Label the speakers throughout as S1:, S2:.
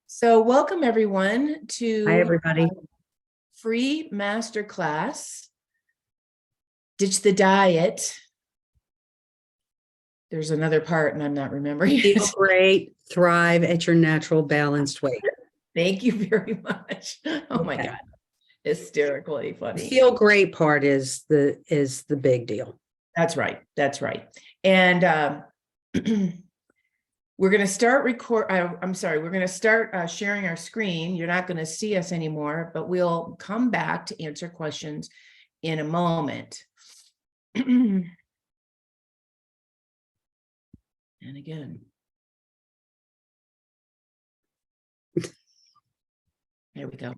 S1: So welcome everyone
S2: Hi,
S1: to
S2: everybody.
S1: free masterclass, Ditch the Diet. There's another part and I'm not remembering
S2: Feel
S1: it.
S2: great, thrive at your natural balanced weight.
S1: Thank you very much. Oh my
S2: Okay.
S1: God, hysterically
S2: The
S1: funny.
S2: feel great part is the big deal.
S1: That's right. That's right. And we're going to start we're going to start sharing our screen. You're not going to see us anymore, but we'll come back to answer questions in a moment. And again, there we go.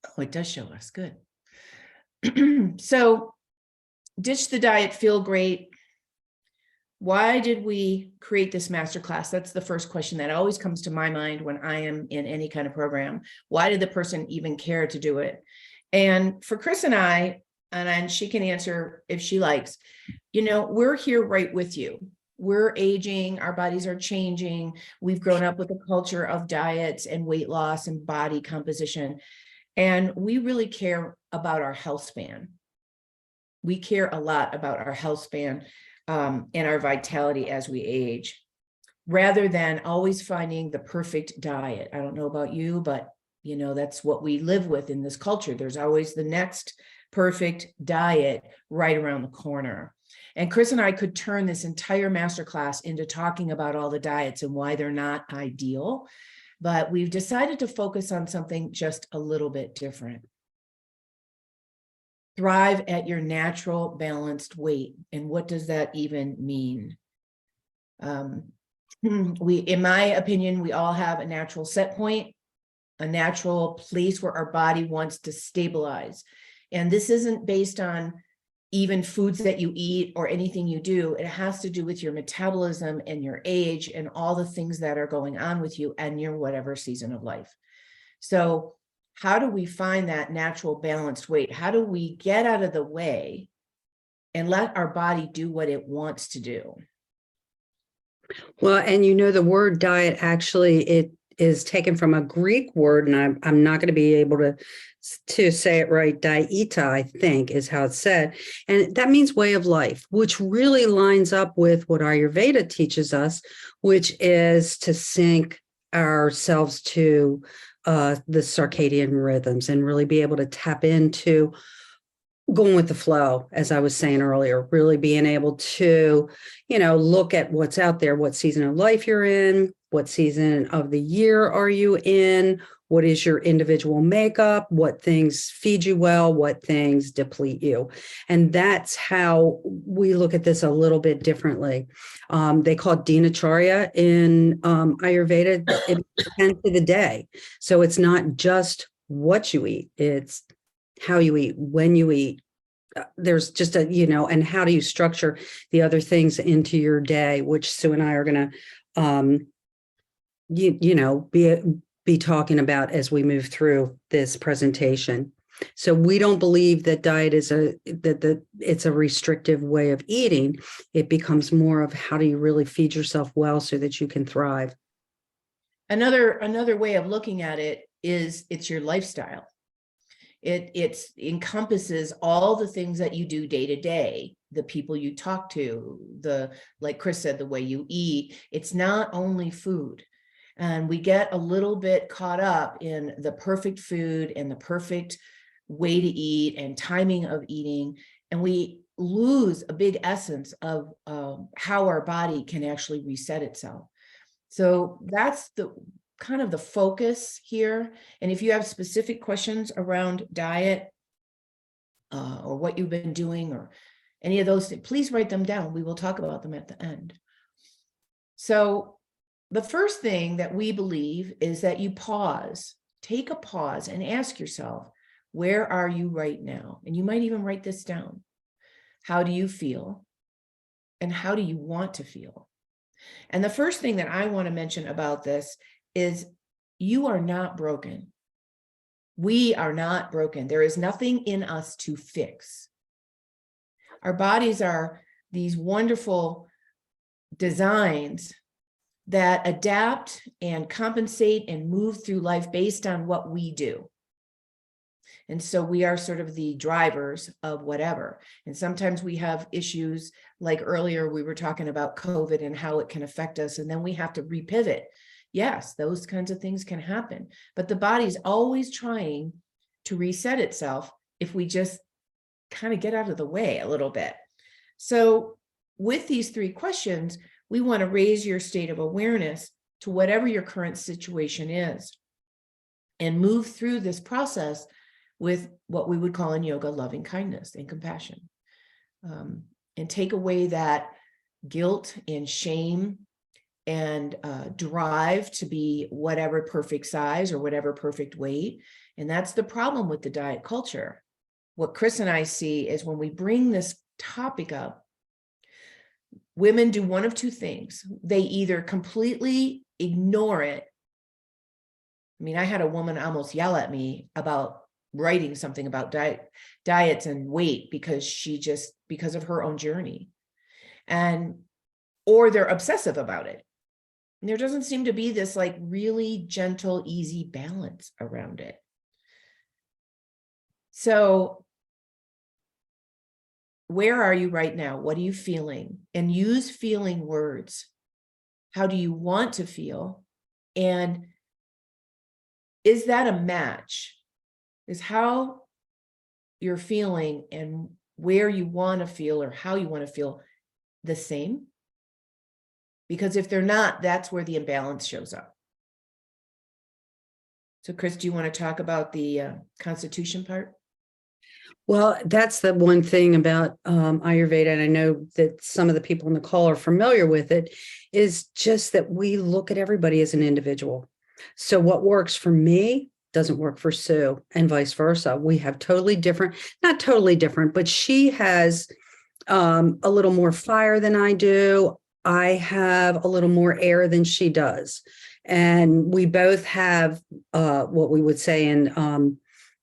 S1: Oh, it does show us. Good. So, ditch the diet, feel great. Why did we create this masterclass? That's the first question that always comes to my mind when I am in any kind of program. Why did the person even care to do it? And for Chris and I, and she can answer if she likes, we're here right with you. We're aging, our bodies are changing. We've grown up with a culture of diets and weight loss and body composition. And we really care about our health span. We care a lot about our health span and our vitality as we age, rather than always finding the perfect diet. I don't know about you, but that's what we live with in this culture. There's always the next perfect diet right around the corner. And Chris and I could turn this entire masterclass into talking about all the diets and why they're not ideal. But we've decided to focus on something just a little bit different. Thrive at your natural balanced weight. And what does that even mean? In my opinion, we all have a natural set point, a natural place where our body wants to stabilize. And this isn't based on even foods that you eat or anything you do. It has to do with your metabolism and your age and all the things that are going on with you and your whatever season of life. So how do we find that natural balanced weight? How do we get out of the way and let our body do what it wants to do?
S2: Well, and the word diet actually it is taken from a Greek word, and I'm not going to be able to say it right. Dieta, I think, is how it's said, and that means way of life, which really lines up with what Ayurveda teaches us, which is to sync ourselves to the circadian rhythms and really be able to tap into going with the flow, as I was saying earlier, really being able to, look at what's out there, what season of life you're in, what season of the year are you in, what is your individual makeup, what things feed you well, what things deplete you. And that's how we look at this a little bit differently. They call it dinacharya in Ayurveda. It depends to the day. So it's not just what you eat, it's how you eat, when you eat. There's just and how do you structure the other things into your day, which Sue and I are going to, be talking about as we move through this presentation. So we don't believe that diet is it's a restrictive way of eating. It becomes more of how do you really feed yourself well so that you can thrive.
S1: Another way of looking at it is it's your lifestyle. It encompasses all the things that you do day to day, the people you talk to, like Chris said, the way you eat. It's not only food. And we get a little bit caught up in the perfect food and the perfect way to eat and timing of eating. And we lose a big essence of how our body can actually reset itself. So that's the kind of the focus here. And if you have specific questions around diet or what you've been doing or any of those things, please write them down. We will talk about them at the end. So the first thing that we believe is that you take a pause and ask yourself, where are you right now? And you might even write this down. How do you feel? And how do you want to feel? And the first thing that I want to mention about this is you are not broken. We are not broken. There is nothing in us to fix. Our bodies are these wonderful designs that adapt and compensate and move through life based on what we do. And so we are sort of the drivers of whatever. And sometimes we have issues, like earlier we were talking about COVID and how it can affect us, and then we have to repivot. Yes, those kinds of things can happen, but the body's always trying to reset itself if we just kind of get out of the way a little bit. So with these 3 questions, we want to raise your state of awareness to whatever your current situation is and move through this process with what we would call in yoga loving kindness and compassion, and take away that guilt and shame and drive to be whatever perfect size or whatever perfect weight. And that's the problem with the diet culture. What Chris and I see is when we bring this topic up, women do one of 2 things. They either completely ignore it. I mean, I had a woman almost yell at me about writing something about diets and weight because of her own journey, or they're obsessive about it. And there doesn't seem to be this like really gentle, easy balance around it. So where are you right now? What are you feeling? And use feeling words. How do you want to feel? And is that a match? Is how you're feeling and where you want to feel or how you want to feel the same? Because if they're not, that's where the imbalance shows up. So Chris, do you want to talk about the constitution part?
S2: Well, that's the one thing about Ayurveda, and I know that some of the people on the call are familiar with it, is just that we look at everybody as an individual. So what works for me doesn't work for Sue, and vice versa. We have totally different, not totally different, but she has a little more fire than I do. I have a little more air than she does. And we both have what we would say in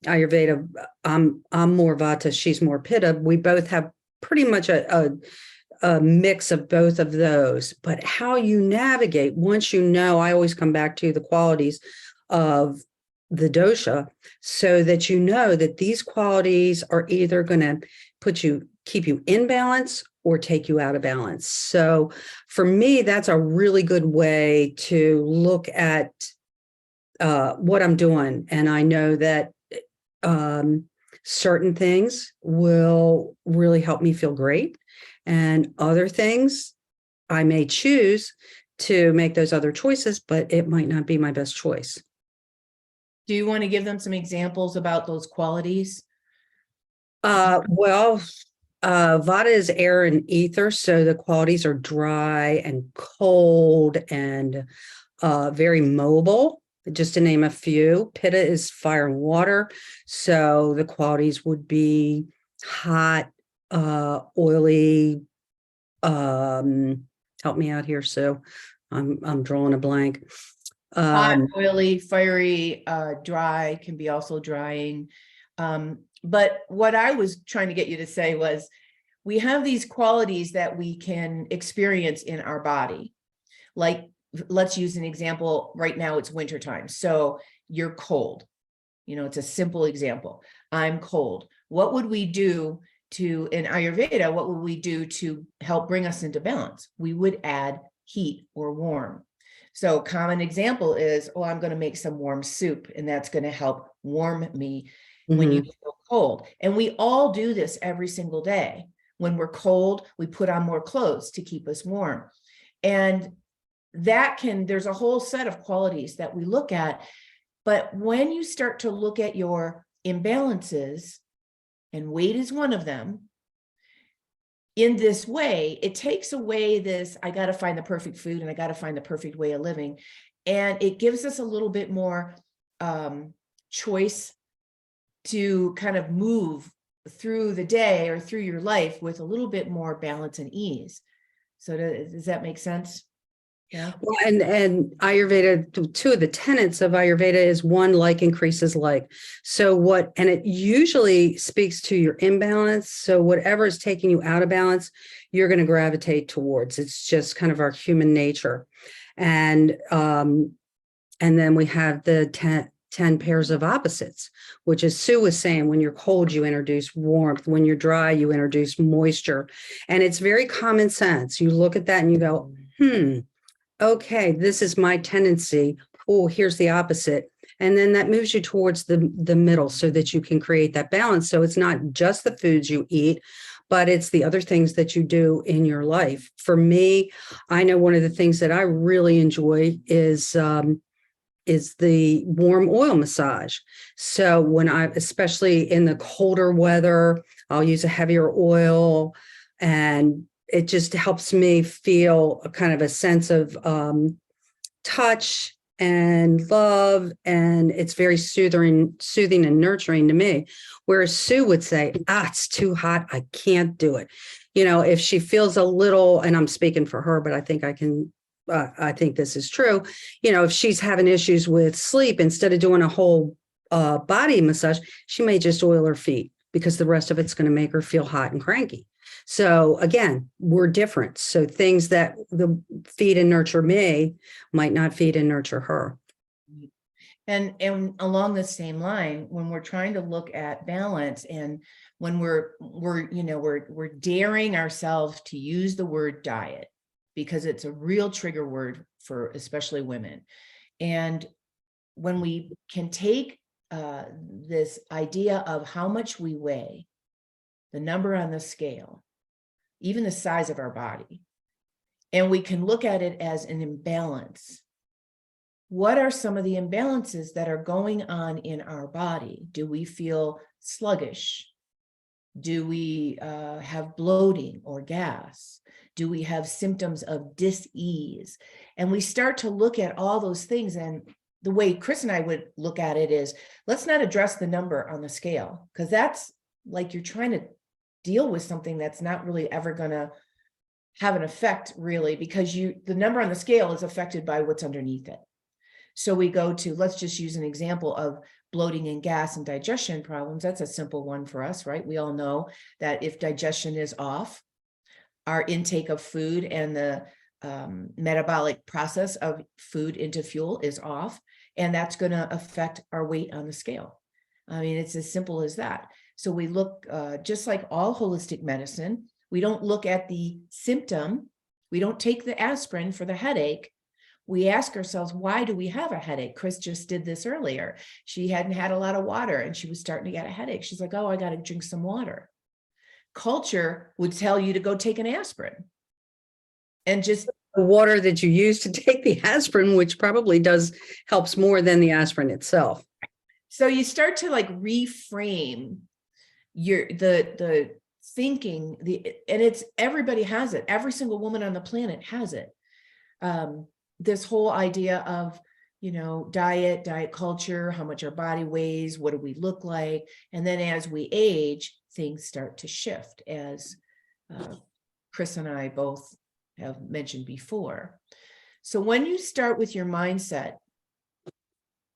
S2: Ayurveda, I'm more Vata, she's more Pitta. We both have pretty much a mix of both of those. But how you navigate, once you know, I always come back to the qualities of the dosha, so that you know that these qualities are either going to keep you in balance or take you out of balance. So for me, that's a really good way to look at what I'm doing. And I know that certain things will really help me feel great, and other things I may choose to make those other choices, but it might not be my best choice.
S1: Do you want to give them some examples about those qualities?
S2: Well, Vata is air and ether, so the qualities are dry and cold and very mobile, just to name a few. Pitta is fire and water, so the qualities would be hot, oily. Help me out here, Sue. I'm drawing a blank.
S1: Hot, oily, fiery, dry can be also drying. But what I was trying to get you to say was, we have these qualities that we can experience in our body. Like, let's use an example. Right now it's wintertime, so you're cold. It's a simple example. I'm cold. What would we do in Ayurveda, what would we do to help bring us into balance? We would add heat or warm. So common example is, I'm going to make some warm soup, and that's going to help warm me when you feel cold. And we all do this every single day. When we're cold, we put on more clothes to keep us warm. And there's a whole set of qualities that we look at. But when you start to look at your imbalances, and weight is one of them, in this way, it takes away this, I got to find the perfect food and I got to find the perfect way of living. And it gives us a little bit more choice to kind of move through the day or through your life with a little bit more balance and ease. So does that make sense? Yeah.
S2: Well, and Ayurveda, two of the tenets of Ayurveda is one, like increases like. So what, and it usually speaks to your imbalance. So whatever is taking you out of balance, you're going to gravitate towards. It's just kind of our human nature. And then we have the 10 pairs of opposites, which is Sue was saying, when you're cold, you introduce warmth. When you're dry, you introduce moisture. And it's very common sense. You look at that and you go, okay, this is my tendency. Oh, here's the opposite. And then that moves you towards the middle so that you can create that balance. So it's not just the foods you eat, but it's the other things that you do in your life. For me, I know one of the things that I really enjoy is the warm oil massage. So when especially in the colder weather, I'll use a heavier oil, and it just helps me feel a kind of a sense of touch and love. And it's very soothing and nurturing to me. Whereas Sue would say, it's too hot. I can't do it. If she feels a little, and I'm speaking for her, but I think I think this is true. If she's having issues with sleep, instead of doing a whole body massage, she may just oil her feet, because the rest of it's going to make her feel hot and cranky. So again, we're different. So things that the feed and nurture me might not feed and nurture her.
S1: And along the same line, when we're trying to look at balance, and when we're daring ourselves to use the word diet, because it's a real trigger word for especially women. And when we can take this idea of how much we weigh, the number on the scale, even the size of our body, and we can look at it as an imbalance. What are some of the imbalances that are going on in our body? Do we feel sluggish? Do we have bloating or gas? Do we have symptoms of dis-ease? And we start to look at all those things. And the way Chris and I would look at it is, let's not address the number on the scale, because that's like you're trying to deal with something that's not really ever going to have an effect, really, because the number on the scale is affected by what's underneath it. So we go to, let's just use an example of bloating and gas and digestion problems. That's a simple one for us, right? We all know that if digestion is off, our intake of food and the metabolic process of food into fuel is off, and that's going to affect our weight on the scale. I mean, it's as simple as that. So we look, just like all holistic medicine, we don't look at the symptom. We don't take the aspirin for the headache. We ask ourselves, why do we have a headache? Chris just did this earlier. She hadn't had a lot of water and she was starting to get a headache. She's like, oh, I got to drink some water. Culture would tell you to go take an aspirin. And just
S2: the water that you use to take the aspirin, which probably helps more than the aspirin itself.
S1: So you start to like reframe the thinking, and it's, everybody has it. Every single woman on the planet has it. This whole idea of, diet culture, how much our body weighs, what do we look like? And then as we age, things start to shift, as Chris and I both have mentioned before. So when you start with your mindset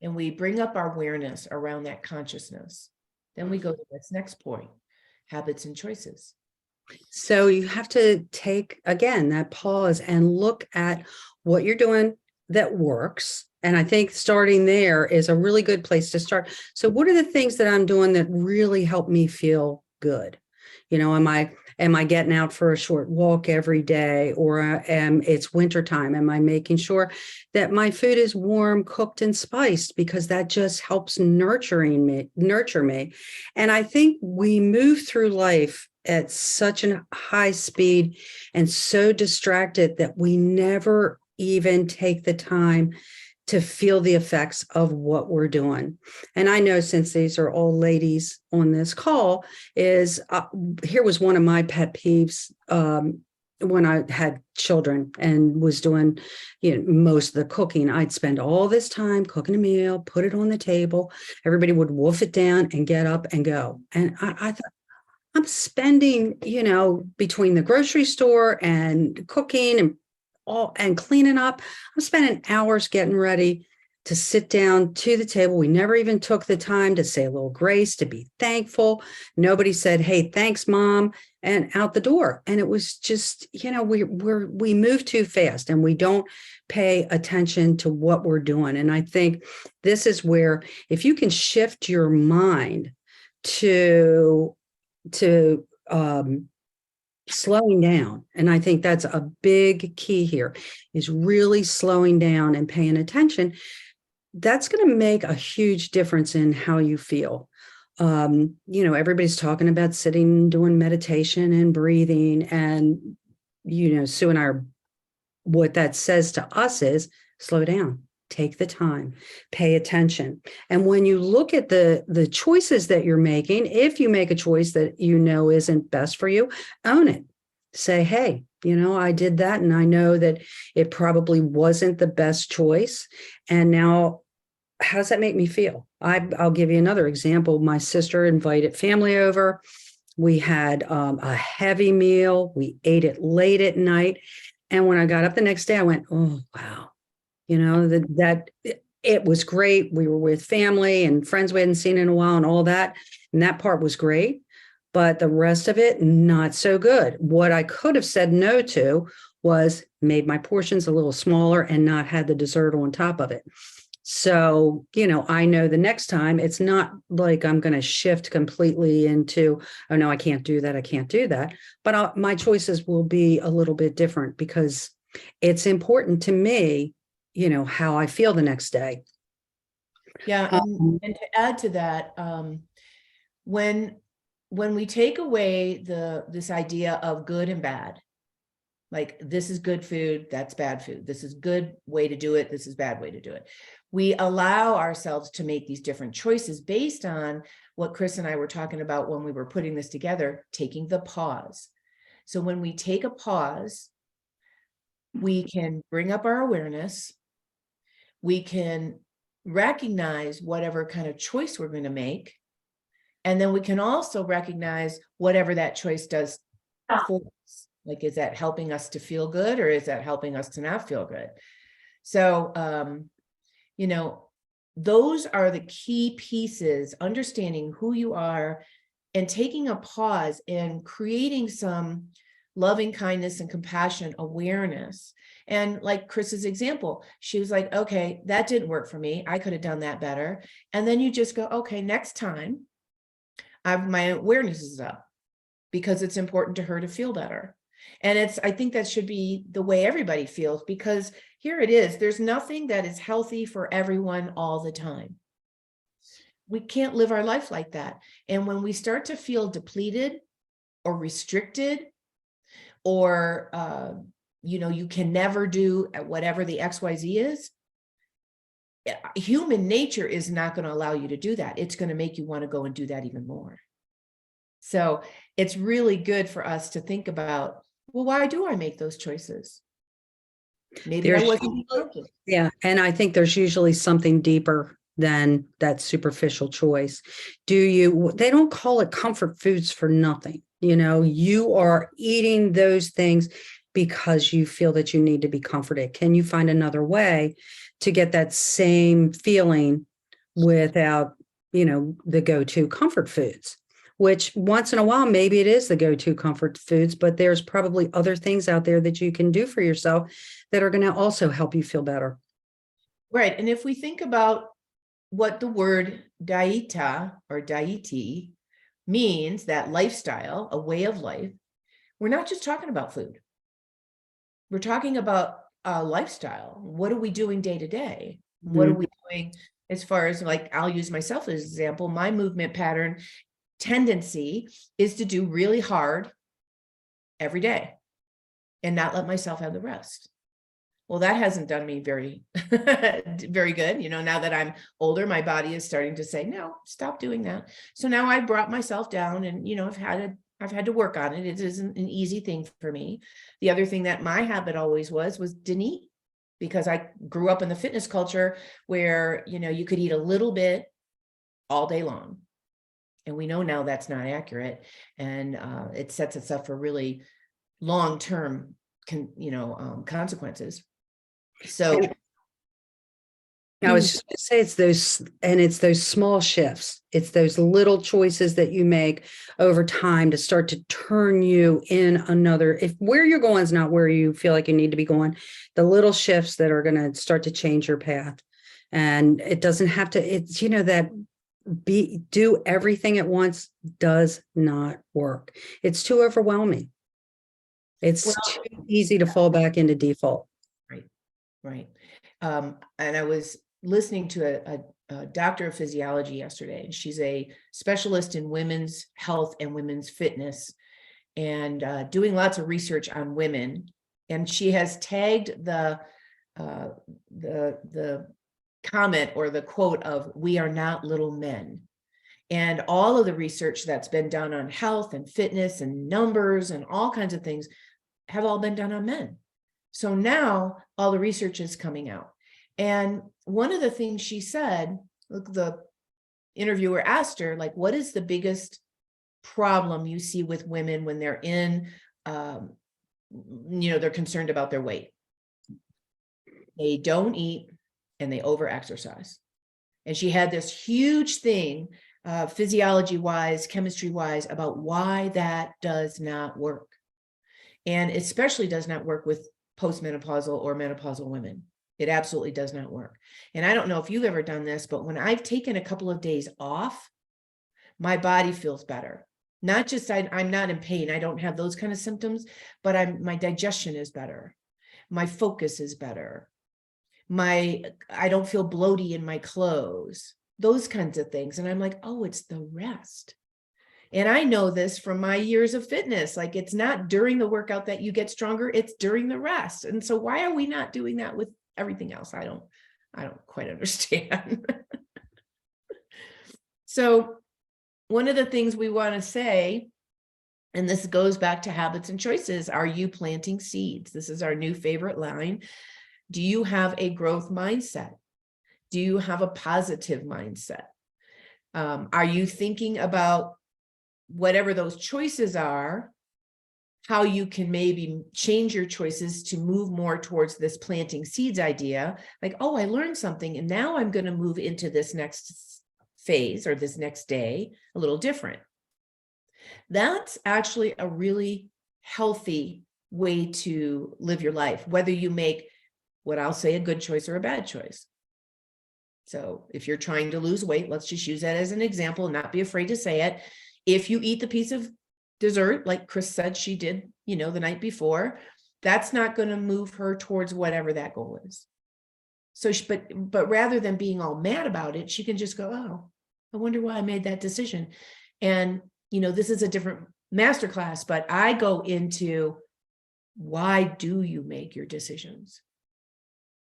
S1: and we bring up our awareness around that consciousness, then we go to this next point, habits and choices.
S2: So you have to take, again, that pause and look at what you're doing that works. And I think starting there is a really good place to start. So what are the things that I'm doing that really help me feel good? Am I getting out for a short walk every day, or it's wintertime? Am I making sure that my food is warm, cooked, and spiced? Because that just helps nurture me. And I think we move through life at such a high speed and so distracted that we never even take the time to feel the effects of what we're doing. And I know, since these are all ladies on this call, is here was one of my pet peeves when I had children and was doing most of the cooking. I'd spend all this time cooking a meal, put it on the table. Everybody would wolf it down and get up and go. And I thought, I'm spending, between the grocery store and cooking and all and cleaning up. I'm spending hours getting ready to sit down to the table. We never even took the time to say a little grace, to be thankful. Nobody said, "Hey, thanks, Mom," and out the door. And it was just, we move too fast and we don't pay attention to what we're doing. And I think this is where, if you can shift your mind to slowing down, and I think that's a big key here, is really slowing down and paying attention. That's going to make a huge difference in how you feel. Everybody's talking about sitting, doing meditation and breathing. And, Sue and I what that says to us is slow down, take the time, pay attention. And when you look at the choices that you're making, if you make a choice that isn't best for you, own it. Say, hey, I did that, and I know that it probably wasn't the best choice. And now, how does that make me feel? I'll give you another example. My sister invited family over. We had a heavy meal. We ate it late at night. And when I got up the next day, I went, oh, wow. That it was great. We were with family and friends we hadn't seen in a while and all that. And that part was great. But the rest of it, not so good. What I could have said no to was made my portions a little smaller and not had the dessert on top of it. So, I know the next time it's not like I'm going to shift completely into, oh, no, I can't do that. I can't do that. But my choices will be a little bit different because it's important to me, how I feel the next day.
S1: Yeah. And to add to that, when we take away this idea of good and bad, like this is good food, that's bad food. This is good way to do it. This is bad way to do it. We allow ourselves to make these different choices based on what Chris and I were talking about when we were putting this together, taking the pause. So when we take a pause, we can bring up our awareness. We can recognize whatever kind of choice we're going to make. And then we can also recognize whatever that choice does for us. Like, is that helping us to feel good, or is that helping us to not feel good? So, those are the key pieces, understanding who you are and taking a pause and creating some loving kindness and compassion awareness. And like Chris's example, she was like, okay, that didn't work for me. I could have done that better. And then you just go, okay, next time my awareness is up because it's important to her to feel better. And I think that should be the way everybody feels, because here it is. There's nothing that is healthy for everyone all the time. We can't live our life like that. And when we start to feel depleted or restricted, or, you can never do whatever the XYZ is, human nature is not going to allow you to do that. It's going to make you want to go and do that even more. So it's really good for us to think about, well, why do I make those choices? Maybe I wasn't.
S2: Yeah. And I think there's usually something deeper than that superficial choice. They don't call it comfort foods for nothing. You are eating those things because you feel that you need to be comforted. Can you find another way to get that same feeling without, the go-to comfort foods? Which once in a while, maybe it is the go-to comfort foods, but there's probably other things out there that you can do for yourself that are going to also help you feel better.
S1: Right. And if we think about what the word daita or daiti means, that lifestyle, a way of life, we're not just talking about food. We're talking about a lifestyle. What are we doing day to day? What are we doing as far as, like, I'll use myself as an example. My movement pattern tendency is to do really hard every day and not let myself have the rest. Well, that hasn't done me very, very good. Now that I'm older, my body is starting to say, no, stop doing that. So now I brought myself down, and, I've had to work on it. It isn't an easy thing for me. The other thing that my habit always was didn't eat, because I grew up in the fitness culture where, you could eat a little bit all day long. And we know now that's not accurate. And it sets us up for really long-term consequences. So
S2: I was just going to say it's those small shifts. It's those little choices that you make over time to start to turn you in another, if where you're going is not where you feel like you need to be going, the little shifts that are going to start to change your path. And it doesn't have to, it's, that do everything at once does not work. It's too overwhelming. It's too easy to fall back into default.
S1: Right. And I was listening to a doctor of physiology yesterday, and she's a specialist in women's health and women's fitness, and doing lots of research on women. And she has tagged the comment or the quote of "We are not little men." And all of the research that's been done on health and fitness and numbers and all kinds of things have all been done on men. So now all the research is coming out. And one of the things she said, look, the interviewer asked her, like, what is the biggest problem you see with women when they're they're concerned about their weight? They don't eat and they over-exercise. And she had this huge thing, physiology-wise, chemistry-wise, about why that does not work. And especially does not work with postmenopausal or menopausal women. It absolutely does not work. And I don't know if you've ever done this, but when I've taken a couple of days off, my body feels better. Not just I'm not in pain. I don't have those kind of symptoms, but my digestion is better. My focus is better. I don't feel bloaty in my clothes, those kinds of things. And I'm like, oh, it's the rest. And I know this from my years of fitness. Like, it's not during the workout that you get stronger, it's during the rest. And so why are we not doing that with everything else? I don't quite understand. So one of the things we want to say, and this goes back to habits and choices, are you planting seeds? This is our new favorite line. Do you have a growth mindset? Do you have a positive mindset? Are you thinking about whatever those choices are, how you can maybe change your choices to move more towards this planting seeds idea? Like, oh, I learned something, and now I'm going to move into this next phase or this next day a little different. That's actually a really healthy way to live your life, whether you make what I'll say a good choice or a bad choice. So if you're trying to lose weight, let's just use that as an example and not be afraid to say it. If you eat the piece of dessert, like Chris said she did, the night before, that's not going to move her towards whatever that goal is. So, but rather than being all mad about it, she can just go, oh, I wonder why I made that decision. And, this is a different masterclass, but I go into why do you make your decisions?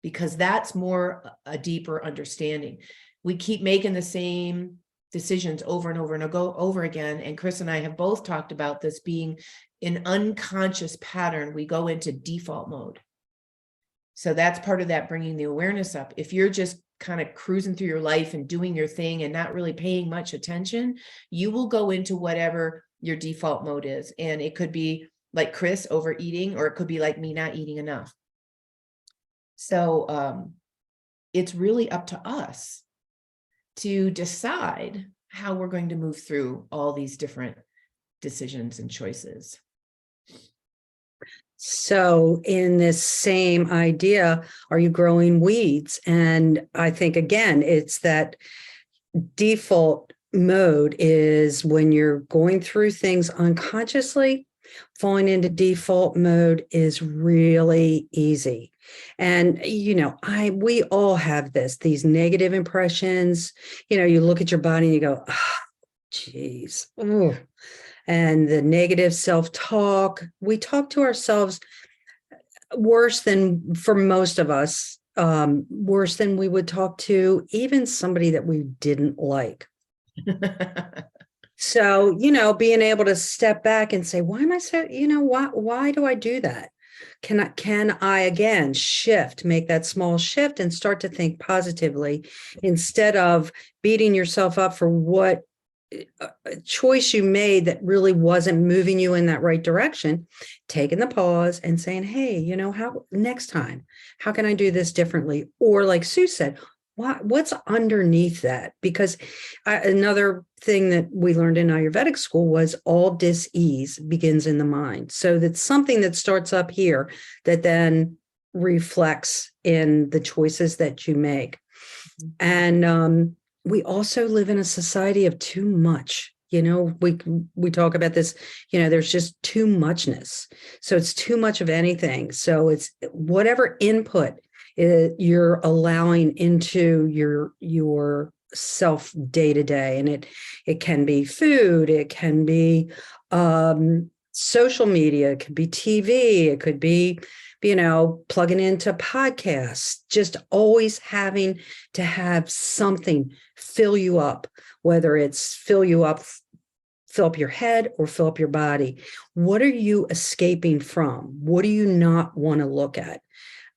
S1: Because that's more a deeper understanding. We keep making the same decisions over and over and over again. And Chris and I have both talked about this being an unconscious pattern. We go into default mode. So that's part of that, bringing the awareness up. If you're just kind of cruising through your life and doing your thing and not really paying much attention, you will go into whatever your default mode is. And it could be like Chris, overeating, or it could be like me, not eating enough. So it's really up to us to decide how we're going to move through all these different decisions and choices.
S2: So in this same idea, are you growing weeds? And I think, again, it's that default mode is when you're going through things unconsciously. Falling into default mode is really easy. And, we all have these negative impressions. You look at your body and you go, oh, geez. Ooh. And the negative self-talk, we talk to ourselves worse than, for most of us, worse than we would talk to even somebody that we didn't like. So, being able to step back and say, why am I so, why do I do that? Can I again make that small shift and start to think positively instead of beating yourself up for what a choice you made that really wasn't moving you in that right direction, taking the pause and saying, hey, how next time, how can I do this differently? Or like Sue said, what's underneath that? Because another thing that we learned in Ayurvedic school was all dis-ease begins in the mind. So that's something that starts up here that then reflects in the choices that you make. And we also live in a society of too much. We talk about this, there's just too muchness. So it's too much of anything. So it's whatever input you're allowing into your self day to day. And it can be food, it can be social media, it could be TV, it could be plugging into podcasts, just always having to have something fill you up, whether it's fill up your head or fill up your body. What are you escaping from? What do you not want to look at?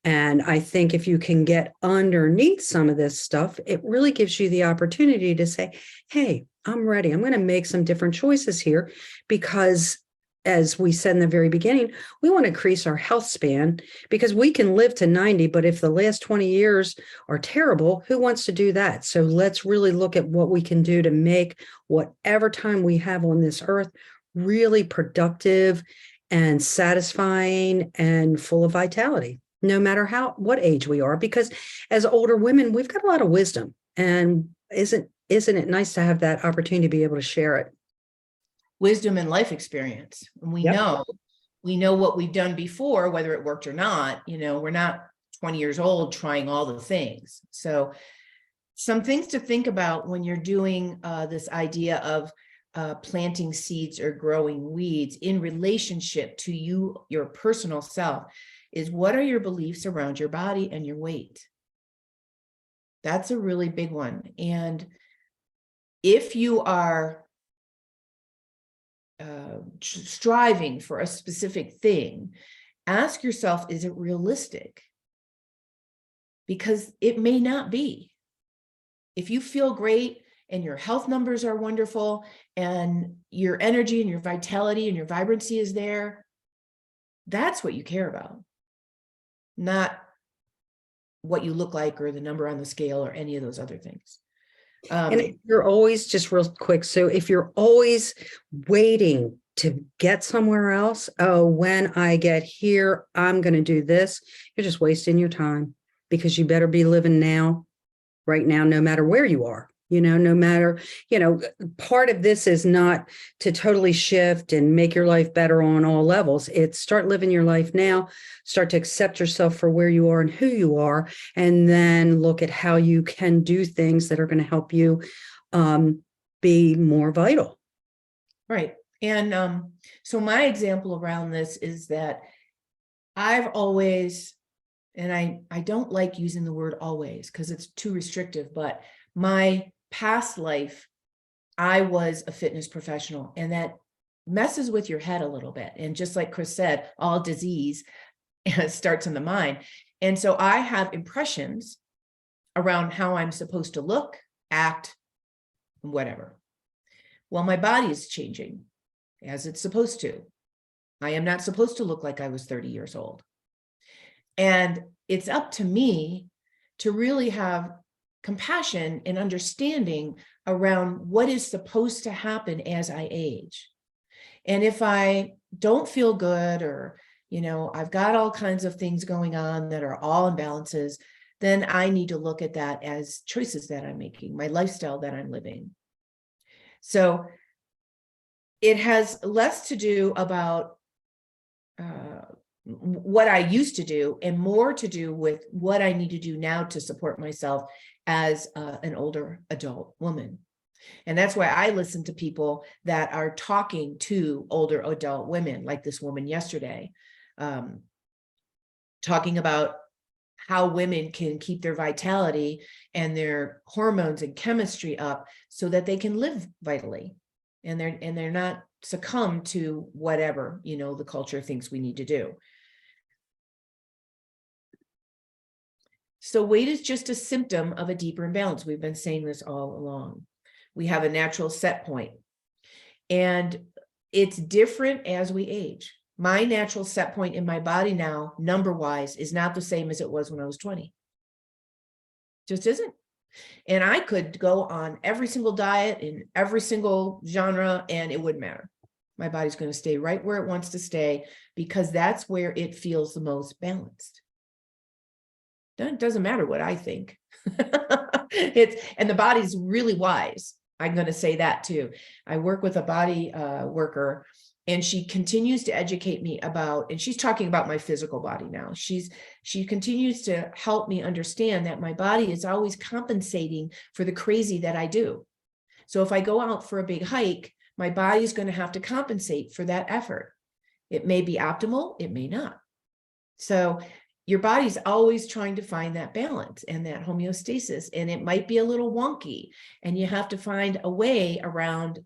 S2: And I think if you can get underneath some of this stuff, it really gives you the opportunity to say, hey, I'm ready. I'm going to make some different choices here because, as we said in the very beginning, we want to increase our health span because we can live to 90, but if the last 20 years are terrible, who wants to do that? So let's really look at what we can do to make whatever time we have on this earth really productive and satisfying and full of vitality, no matter what age we are, because as older women, we've got a lot of wisdom, and isn't it nice to have that opportunity to be able to share it?
S1: Wisdom and life experience. And we know what we've done before, whether it worked or not. We're not 20 years old trying all the things. So some things to think about when you're doing this idea of planting seeds or growing weeds in relationship to your personal self is, what are your beliefs around your body and your weight? That's a really big one. And if you are striving for a specific thing, ask yourself, is it realistic? Because it may not be. If you feel great and your health numbers are wonderful and your energy and your vitality and your vibrancy is there, that's what you care about, not what you look like or the number on the scale or any of those other things.
S2: And if you're always, just real quick, so if you're always waiting to get somewhere else, when I get here, I'm going to do this, you're just wasting your time, because you better be living now, right now, no matter where you are. No matter, part of this is not to totally shift and make your life better on all levels. It's start living your life now, start to accept yourself for where you are and who you are, and then look at how you can do things that are going to help you be more vital.
S1: Right. And so my example around this is that I've always, and I don't like using the word always because it's too restrictive, but my past life, I was a fitness professional, and that messes with your head a little bit. And just like Chris said, all disease starts in the mind. And so I have impressions around how I'm supposed to look, act, whatever. Well, my body is changing as it's supposed to. I am not supposed to look like I was 30 years old. And it's up to me to really have compassion and understanding around what is supposed to happen as I age. And if I don't feel good, or, I've got all kinds of things going on that are all imbalances, then I need to look at that as choices that I'm making, my lifestyle that I'm living. So it has less to do about what I used to do and more to do with what I need to do now to support myself as an older adult woman. And that's why I listen to people that are talking to older adult women, like this woman yesterday, talking about how women can keep their vitality and their hormones and chemistry up so that they can live vitally, and they're not succumb to whatever, the culture thinks we need to do. So weight is just a symptom of a deeper imbalance. We've been saying this all along. We have a natural set point. And it's different as we age. My natural set point in my body now, number-wise, is not the same as it was when I was 20. Just isn't. And I could go on every single diet in every single genre and it wouldn't matter. My body's going to stay right where it wants to stay because that's where it feels the most balanced. It doesn't matter what I think. And the body's really wise. I'm going to say that too. I work with a body worker, and she continues to educate me about, and she's talking about my physical body now. She continues to help me understand that my body is always compensating for the crazy that I do. So if I go out for a big hike, my body's going to have to compensate for that effort. It may be optimal, it may not. So your body's always trying to find that balance and that homeostasis, and it might be a little wonky, and you have to find a way around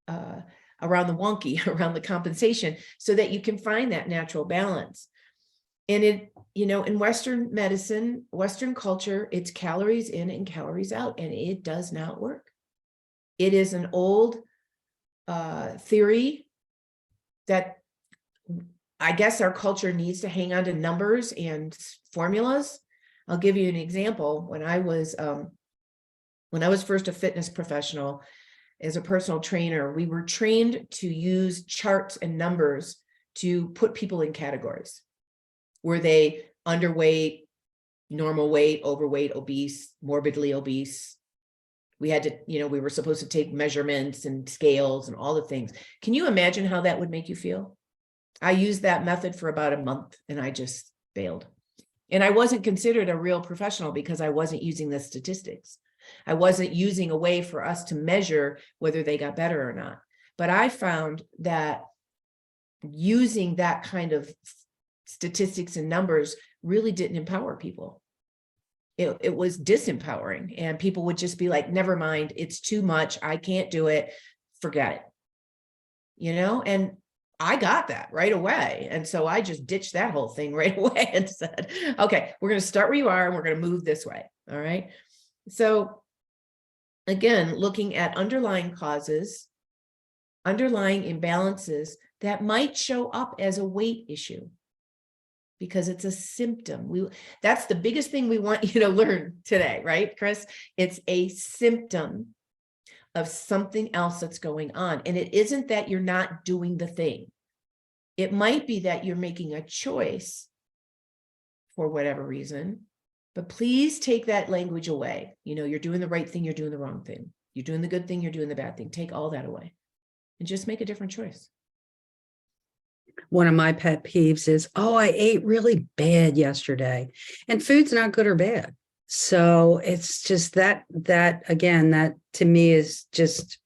S1: the wonky, around the compensation, so that you can find that natural balance. And it, in Western medicine, Western culture, it's calories in and calories out, and it does not work. It is an old theory that I guess our culture needs to hang on to numbers and formulas. I'll give you an example. When I was first a fitness professional as a personal trainer, we were trained to use charts and numbers to put people in categories. Were they underweight, normal weight, overweight, obese, morbidly obese? We had to, we were supposed to take measurements and scales and all the things. Can you imagine how that would make you feel? I used that method for about a month and I just failed. And I wasn't considered a real professional because I wasn't using the statistics. I wasn't using a way for us to measure whether they got better or not. But I found that using that kind of statistics and numbers really didn't empower people. It was disempowering, and people would just be like, never mind, it's too much, I can't do it, forget it. And I got that right away. And so I just ditched that whole thing right away and said, okay, we're going to start where you are and we're going to move this way. All right. So again, looking at underlying causes, underlying imbalances that might show up as a weight issue, because it's a symptom. That's the biggest thing we want you to learn today, right, Chris? It's a symptom of something else that's going on. And it isn't that you're not doing the thing. It might be that you're making a choice for whatever reason, but please take that language away. You're doing the right thing, you're doing the wrong thing. You're doing the good thing, you're doing the bad thing. Take all that away and just make a different choice.
S2: One of my pet peeves is, I ate really bad yesterday, and food's not good or bad. So it's just that again, that to me is just,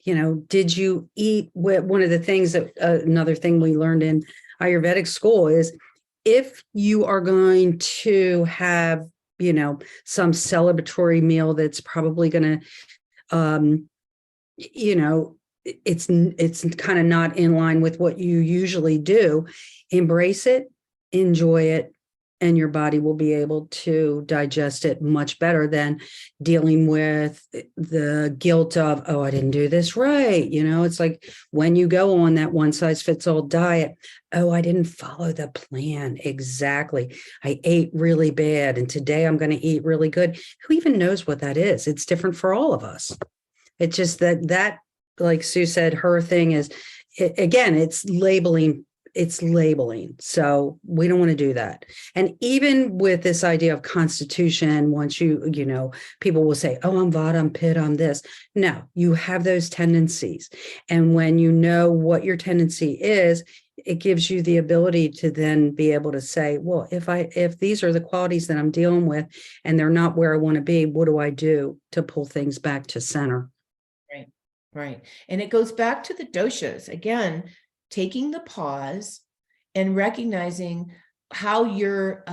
S2: did you eat? One of the things that another thing we learned in Ayurvedic school is, if you are going to have, some celebratory meal that's probably going to, it's kind of not in line with what you usually do, embrace it, enjoy it, and your body will be able to digest it much better than dealing with the guilt of, I didn't do this right. It's like when you go on that one size fits all diet, I didn't follow the plan exactly. I ate really bad, and today I'm going to eat really good. Who even knows what that is? It's different for all of us. It's just that like Sue said, her thing is, again, it's labeling. So we don't want to do that. And even with this idea of constitution, once people will say, I'm Vata, I'm Pitta, I'm this. No, you have those tendencies. And when you know what your tendency is, it gives you the ability to then be able to say, well, if these are the qualities that I'm dealing with and they're not where I want to be, what do I do to pull things back to center?
S1: Right. And it goes back to the doshas. Again, taking the pause and recognizing how you're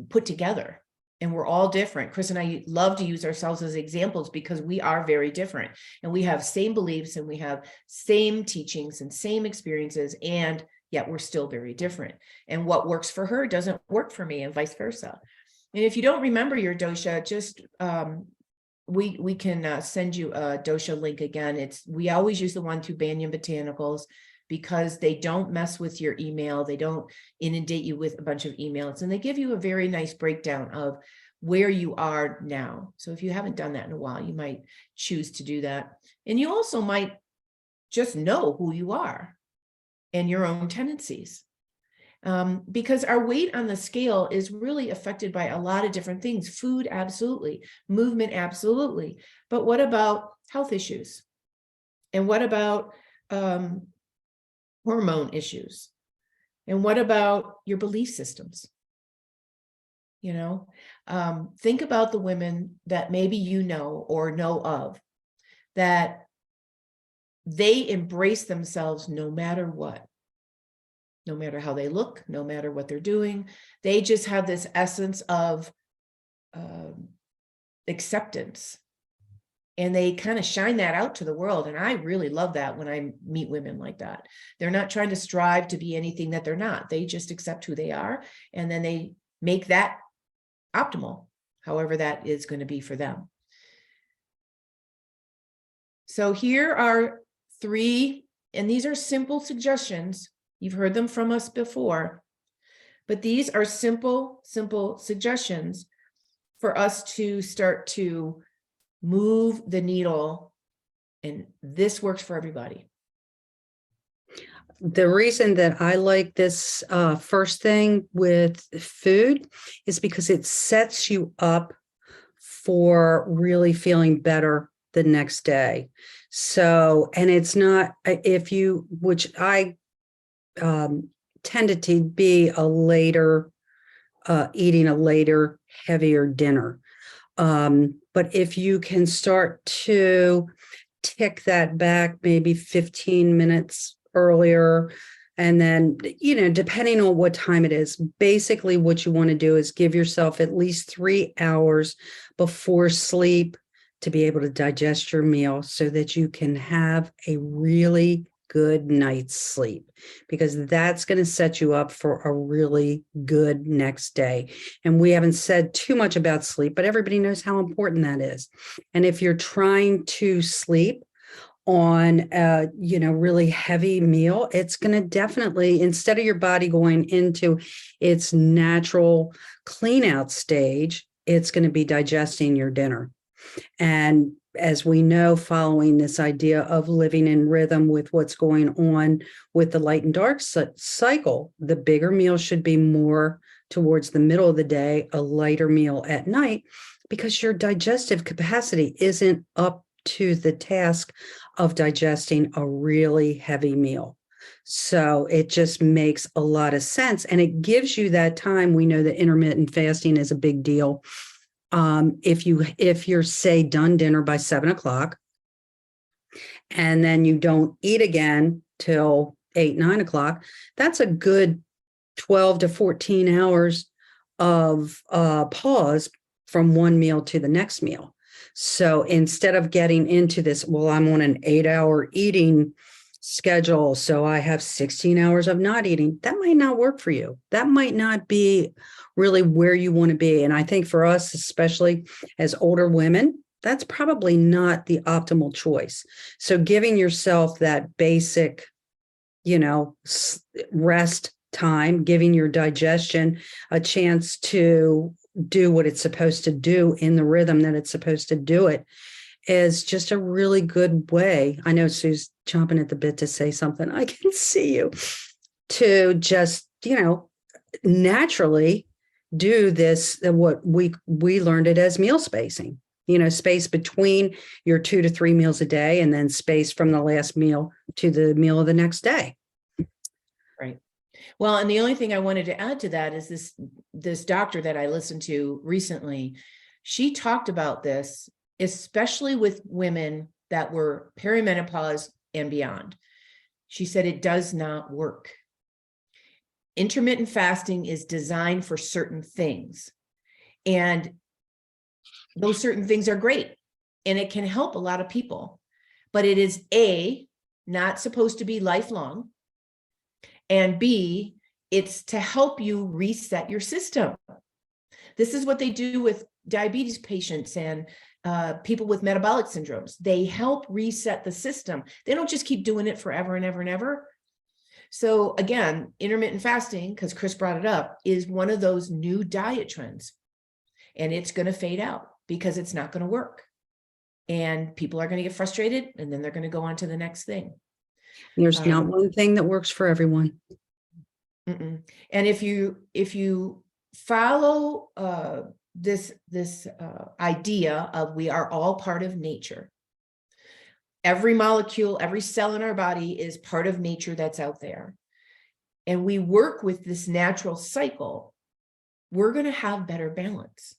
S1: put together. And we're all different. Chris and I love to use ourselves as examples because we are very different. And we have same beliefs and we have same teachings and same experiences, and yet we're still very different. And what works for her doesn't work for me, and vice versa. And if you don't remember your dosha, just we can send you a dosha link again. We always use the one through Banyan Botanicals because they don't mess with your email. They don't inundate you with a bunch of emails, and they give you a very nice breakdown of where you are now. So if you haven't done that in a while, you might choose to do that. And you also might just know who you are and your own tendencies. Because our weight on the scale is really affected by a lot of different things. Food, absolutely. Movement, absolutely. But what about health issues? And what about hormone issues? And what about your belief systems? Think about the women that maybe you know or know of, that they embrace themselves no matter what. No matter how they look, no matter what they're doing, they just have this essence of acceptance. And they kind of shine that out to the world. And I really love that when I meet women like that. They're not trying to strive to be anything that they're not. They just accept who they are. And then they make that optimal, however that is going to be for them. So here are 3, and these are simple suggestions. You've heard them from us before, but these are simple suggestions for us to start to move the needle. And this works for everybody.
S2: The reason that I like this first thing with food is because it sets you up for really feeling better the next day. So, and it's not, which I tended to be eating a later, heavier dinner. But if you can start to tick that back maybe 15 minutes earlier, and then, depending on what time it is, basically what you want to do is give yourself at least 3 hours before sleep to be able to digest your meal so that you can have a really good night's sleep, because that's going to set you up for a really good next day. And we haven't said too much about sleep, but everybody knows how important that is. And if you're trying to sleep on a really heavy meal, it's going to definitely, instead of your body going into its natural clean out stage, it's going to be digesting your dinner. And as we know, following this idea of living in rhythm with what's going on with the light and dark cycle, the bigger meal should be more towards the middle of the day, a lighter meal at night, because your digestive capacity isn't up to the task of digesting a really heavy meal. So it just makes a lot of sense. And it gives you that time. We know that intermittent fasting is a big deal. If you're say done dinner by 7:00 and then you don't eat again till 8, 9 o'clock, that's a good 12 to 14 hours of pause from one meal to the next meal. So instead of getting into this, well, I'm on an 8-hour eating schedule, so I have 16 hours of not eating, that might not work for you. That might not be really where you want to be. And I think for us, especially as older women, that's probably not the optimal choice. So giving yourself that basic, rest time, giving your digestion a chance to do what it's supposed to do in the rhythm that it's supposed to do it, is just a really good way. I know Sue's chomping at the bit to say something. I can see you. To just, naturally do this, what we learned it as meal spacing, space between your 2 to 3 meals a day, and then space from the last meal to the meal of the next day.
S1: Right. Well, and the only thing I wanted to add to that is this doctor that I listened to recently, she talked about this, especially with women that were perimenopause and beyond. She said it does not work. Intermittent fasting is designed for certain things, and those certain things are great, and it can help a lot of people, but it is not supposed to be lifelong, and B, it's to help you reset your system. This is what they do with diabetes patients and people with metabolic syndromes. They help reset the system. They don't just keep doing it forever and ever and ever. So again, intermittent fasting, because Chris brought it up, is one of those new diet trends. And it's going to fade out because it's not going to work. And people are going to get frustrated, and then they're going to go on to the next thing.
S2: There's not one thing that works for everyone.
S1: And if you follow this idea of we are all part of nature, every molecule, every cell in our body is part of nature that's out there, and we work with this natural cycle, we're going to have better balance.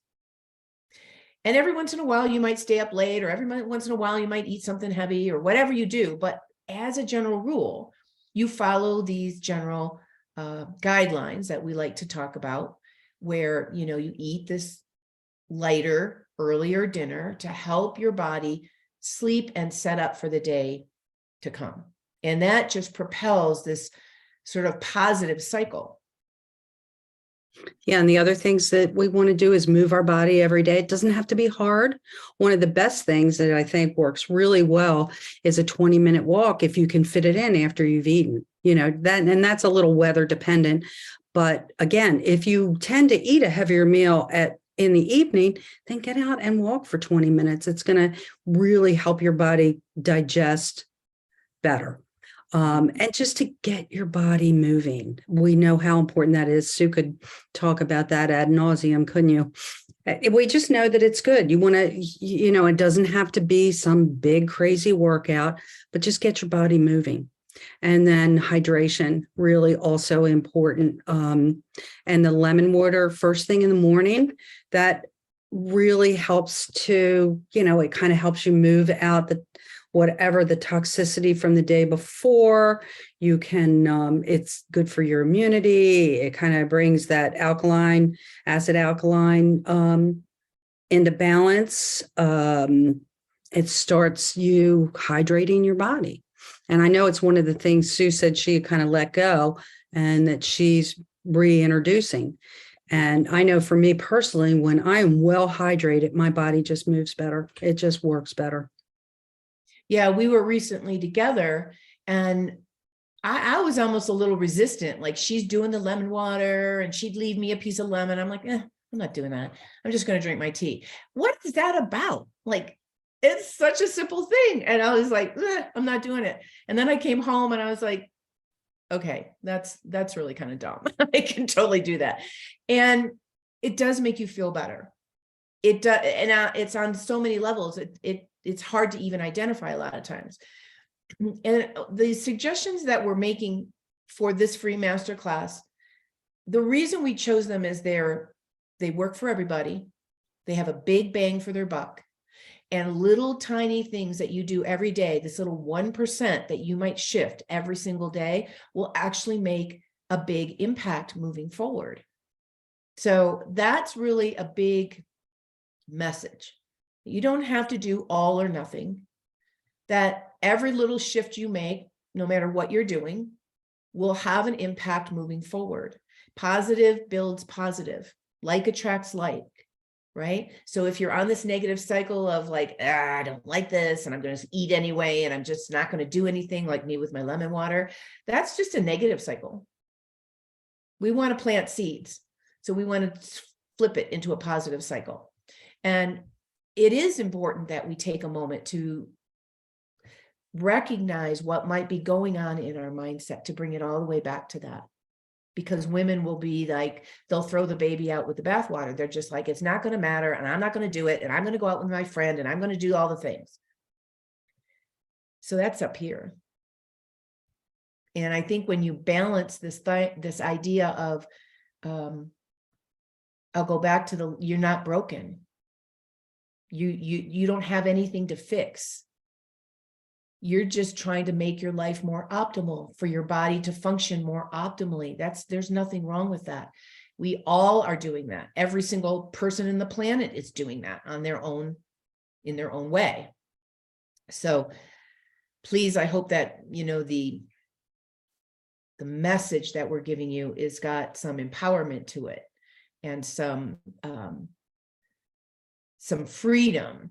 S1: And every once in a while, you might stay up late, or every once in a while, you might eat something heavy, or whatever you do. But as a general rule, you follow these general guidelines that we like to talk about, where, you eat this lighter, earlier dinner to help your body sleep and set up for the day to come. And that just propels this sort of positive cycle.
S2: Yeah. And the other things that we want to do is move our body every day. It doesn't have to be hard. One of the best things that I think works really well is a 20-minute walk if you can fit it in after you've eaten, and that's a little weather dependent. But again, if you tend to eat a heavier meal in the evening, then get out and walk for 20 minutes. It's going to really help your body digest better. And just to get your body moving. We know how important that is. Sue could talk about that ad nauseum, couldn't you? We just know that it's good. You want to, it doesn't have to be some big, crazy workout, but just get your body moving. And then hydration, really also important. And the lemon water first thing in the morning, that really helps to, it kind of helps you move out whatever the toxicity from the day before. You can, it's good for your immunity. It kind of brings that acid alkaline into balance. It starts you hydrating your body. And I know it's one of the things Sue said she kind of let go and that she's reintroducing. And I know for me personally, when I am well hydrated, my body just moves better. It just works better.
S1: Yeah, we were recently together, and I was almost a little resistant. Like, she's doing the lemon water and she'd leave me a piece of lemon. I'm like, I'm not doing that. I'm just going to drink my tea. What is that about? Like, it's such a simple thing. And I was like, I'm not doing it. And then I came home and I was like, okay, that's really kind of dumb. I can totally do that. And it does make you feel better. It does. And it's on so many levels. It's hard to even identify a lot of times. And the suggestions that we're making for this free masterclass, the reason we chose them is they work for everybody. They have a big bang for their buck, and little tiny things that you do every day, this little 1% that you might shift every single day, will actually make a big impact moving forward. So that's really a big message. You don't have to do all or nothing, that every little shift you make, no matter what you're doing, will have an impact moving forward. Positive builds positive. Like attracts like, right? So if you're on this negative cycle of like, I don't like this, and I'm going to eat anyway, and I'm just not going to do anything, like me with my lemon water, that's just a negative cycle. We want to plant seeds. So we want to flip it into a positive cycle. And it is important that we take a moment to recognize what might be going on in our mindset to bring it all the way back to that. Because women will be like, they'll throw the baby out with the bathwater. They're just like, it's not going to matter, and I'm not going to do it, and I'm going to go out with my friend, and I'm going to do all the things. So that's up here. And I think when you balance this idea of, I'll go back to you're not broken. You don't have anything to fix. You're just trying to make your life more optimal, for your body to function more optimally. There's nothing wrong with that. We all are doing that. Every single person in the planet is doing that in their own way. So please, I hope that, the message that we're giving you is got some empowerment to it, and some freedom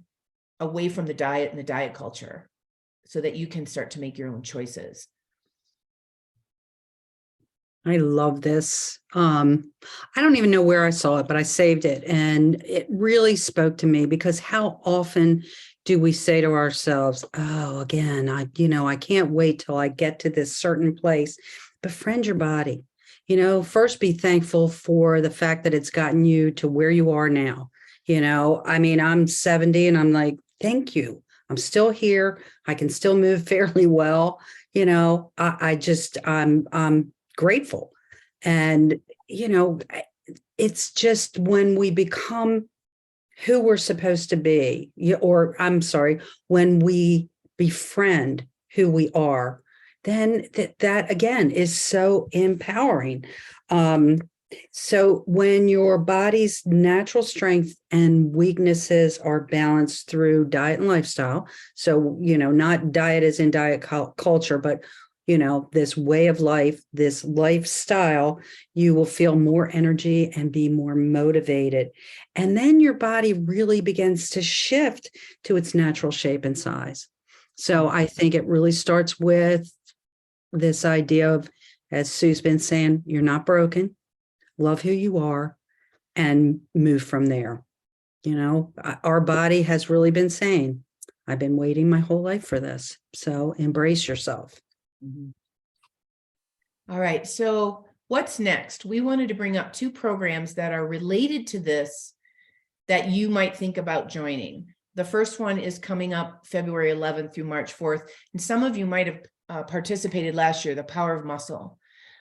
S1: away from the diet and the diet culture so that you can start to make your own choices.
S2: I love this. I don't even know where I saw it, but I saved it. And it really spoke to me because how often do we say to ourselves, oh, again, I can't wait till I get to this certain place. Befriend your body. First be thankful for the fact that it's gotten you to where you are now. I'm 70 and I'm like, thank you. I'm still here. I can still move fairly well. I'm grateful. And, it's just when we become who we're supposed to be, or I'm sorry, when we befriend who we are, then that again is so empowering. So when your body's natural strength and weaknesses are balanced through diet and lifestyle, so, not diet as in diet culture, but this way of life, this lifestyle, you will feel more energy and be more motivated. And then your body really begins to shift to its natural shape and size. So I think it really starts with this idea of, as Sue's been saying, you're not broken, love who you are, and move from there. Our body has really been saying, I've been waiting my whole life for this. So embrace yourself.
S1: Mm-hmm. All right. So what's next? We wanted to bring up 2 programs that are related to this that you might think about joining. The first one is coming up February 11th through March 4th. And some of you might have participated last year, the Power of Muscle.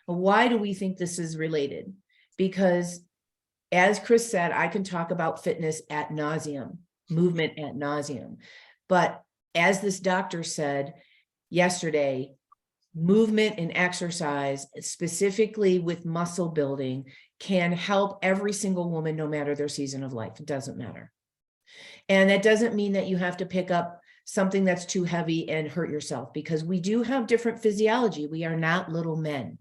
S1: Why do we think this is related? Because as Chris said, I can talk about fitness ad nauseum, movement ad nauseum. But as this doctor said yesterday, movement and exercise, specifically with muscle building, can help every single woman, no matter their season of life. It doesn't matter. And that doesn't mean that you have to pick up something that's too heavy and hurt yourself, because we do have different physiology. We are not little men.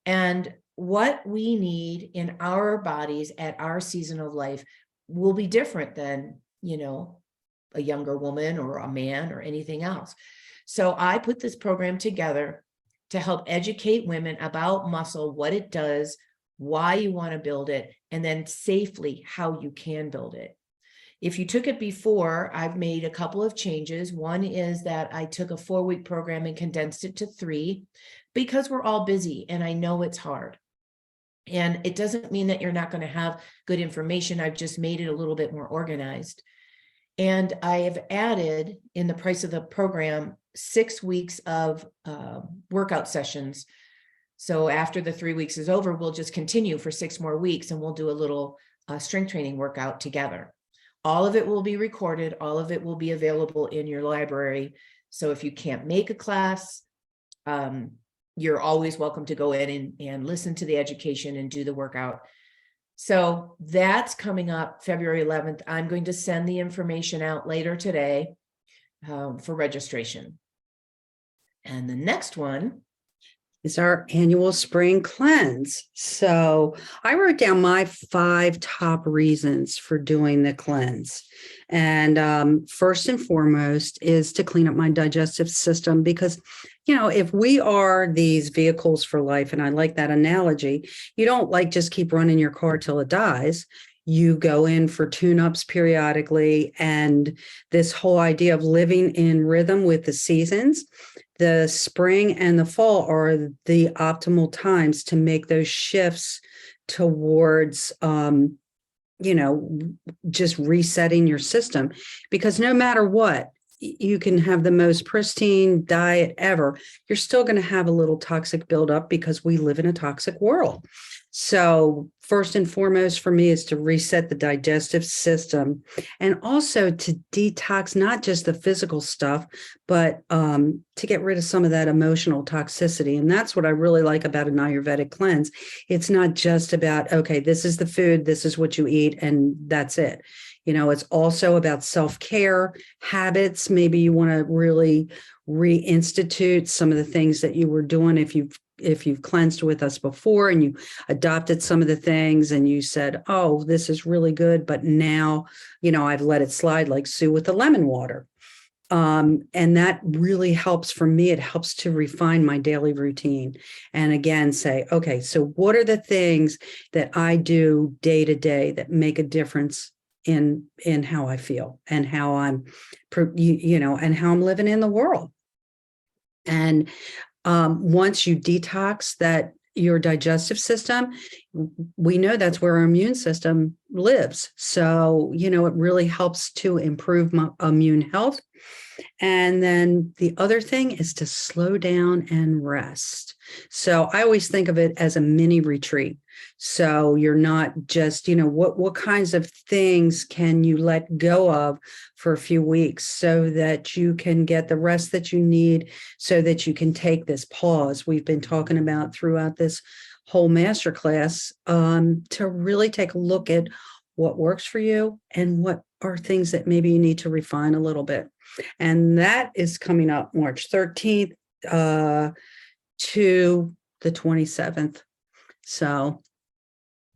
S1: And what we need in our bodies at our season of life will be different than, a younger woman or a man or anything else. So I put this program together to help educate women about muscle, what it does, why you want to build it, and then safely how you can build it. If you took it before, I've made a couple of changes. One is that I took a 4-week program and condensed it to 3 because we're all busy and I know it's hard. And it doesn't mean that you're not going to have good information. I've just made it a little bit more organized. And I have added in the price of the program 6 weeks of workout sessions. So after the 3 weeks is over, we'll just continue for 6 more weeks and we'll do a little strength training workout together. All of it will be recorded. All of it will be available in your library. So if you can't make a class, you're always welcome to go in and listen to the education and do the workout. So that's coming up February 11th. I'm going to send the information out later today for registration. And the next one
S2: is our annual spring cleanse. So I wrote down my 5 top reasons for doing the cleanse. And first and foremost is to clean up my digestive system, because, if we are these vehicles for life, and I like that analogy, you don't just keep running your car till it dies. You go in for tune-ups periodically, and this whole idea of living in rhythm with the seasons. The spring and the fall are the optimal times to make those shifts towards, just resetting your system, because no matter what, you can have the most pristine diet ever. You're still going to have a little toxic buildup because we live in a toxic world. So first and foremost for me is to reset the digestive system, and also to detox not just the physical stuff, but to get rid of some of that emotional toxicity. And that's what I really like about an Ayurvedic cleanse. It's not just about, okay, this is the food, this is what you eat, and that's it. It's also about self-care habits. Maybe you want to really reinstitute some of the things that you were doing if you've you've cleansed with us before and you adopted some of the things and you said, oh, this is really good, but now, I've let it slide, like Sue with the lemon water. And that really helps for me. It helps to refine my daily routine. And again, say, okay, so what are the things that I do day to day that make a difference in how I feel and how I'm, and how I'm living in the world. And once you detox your digestive system, we know that's where our immune system lives. So, it really helps to improve my immune health. And then the other thing is to slow down and rest. So I always think of it as a mini retreat. So you're not just, what kinds of things can you let go of for a few weeks so that you can get the rest that you need, so that you can take this pause we've been talking about throughout this whole masterclass, to really take a look at what works for you and what are things that maybe you need to refine a little bit. And that is coming up March 13th to the 27th. So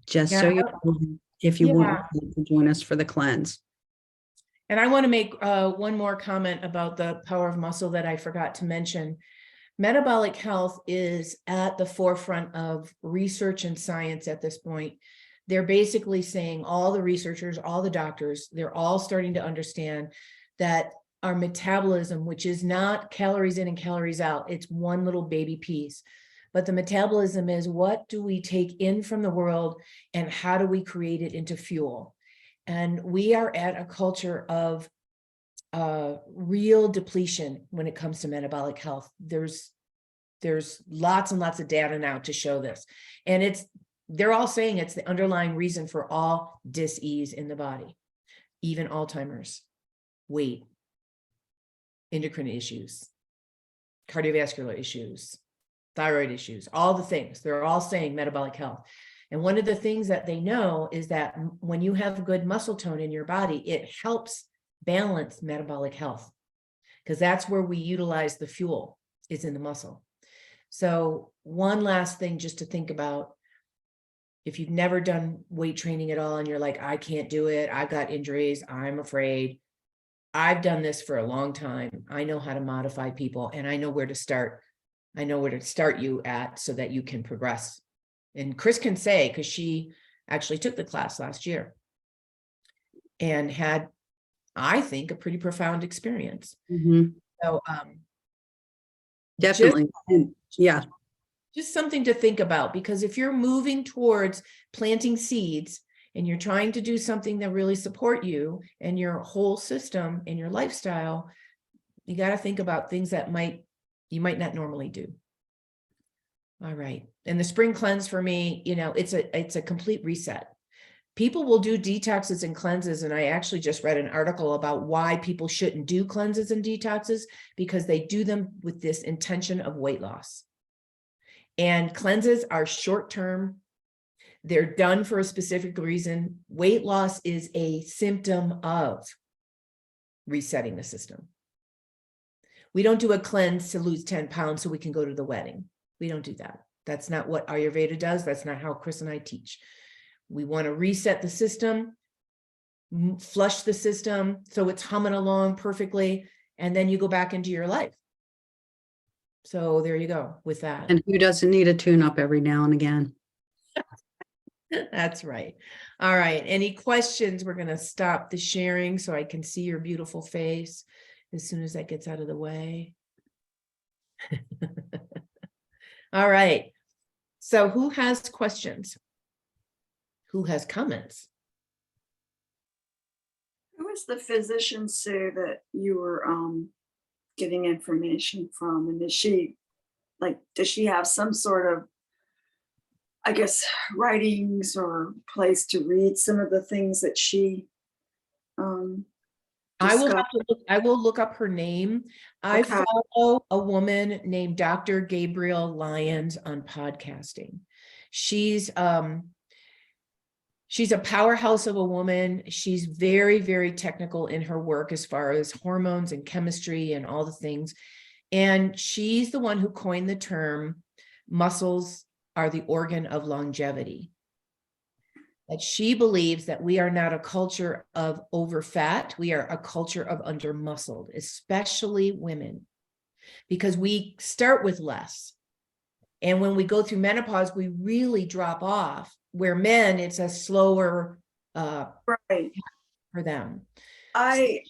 S2: just so you know, if you want to join us for the cleanse.
S1: And I want to make one more comment about the power of muscle that I forgot to mention. Metabolic health is at the forefront of research and science at this point. They're basically saying, all the researchers, all the doctors, they're all starting to understand that our metabolism, which is not calories in and calories out, it's one little baby piece. But the metabolism is, what do we take in from the world and how do we create it into fuel? And we are at a culture of real depletion when it comes to metabolic health. There's lots and lots of data now to show this. And they're all saying it's the underlying reason for all dis-ease in the body, even Alzheimer's, weight, endocrine issues, cardiovascular issues, thyroid issues, all the things. They're all saying metabolic health. And one of the things that they know is that when you have good muscle tone in your body, it helps balance metabolic health, because that's where we utilize the fuel, is in the muscle. So one last thing just to think about, if you've never done weight training at all and you're like, I can't do it, I've got injuries, I'm afraid. I've done this for a long time. I know how to modify people and I know where to start. I know where to start you at so that you can progress. And Chris can say, because she actually took the class last year and had, I think, a pretty profound experience.
S2: Mm-hmm.
S1: So
S2: definitely.
S1: Just something to think about, because if you're moving towards planting seeds and you're trying to do something that really support you and your whole system and your lifestyle, you got to think about things that you might not normally do. All right. And the spring cleanse for me, it's a complete reset. People will do detoxes and cleanses. And I actually just read an article about why people shouldn't do cleanses and detoxes, because they do them with this intention of weight loss. And cleanses are short-term. They're done for a specific reason. Weight loss is a symptom of resetting the system. We don't do a cleanse to lose 10 pounds so we can go to the wedding. We don't do that. That's not what Ayurveda does. That's not how Chris and I teach. We want to reset the system, flush the system so it's humming along perfectly, and then you go back into your life. So there you go with that.
S2: And who doesn't need a tune-up every now and again?
S1: That's right. All right. Any questions? We're going to stop the sharing so I can see your beautiful face as soon as that gets out of the way. All right. So who has questions? Who has comments?
S3: Who is the physician, Sue, that you were getting information from? And does she have some sort of, I guess, writings or place to read some of the things that she
S1: I will look up her name. I
S3: Okay.
S1: follow a woman named Dr. Gabrielle Lyons on podcasting. She's a powerhouse of a woman. She's very, very technical in her work as far as hormones and chemistry and all the things. And she's the one who coined the term muscles are the organ of longevity. That she believes that we are not a culture of over fat, we are a culture of under muscled, especially women, because we start with less. And when we go through menopause, we really drop off, where men, it's a slower
S3: Right.
S1: for them.
S3: I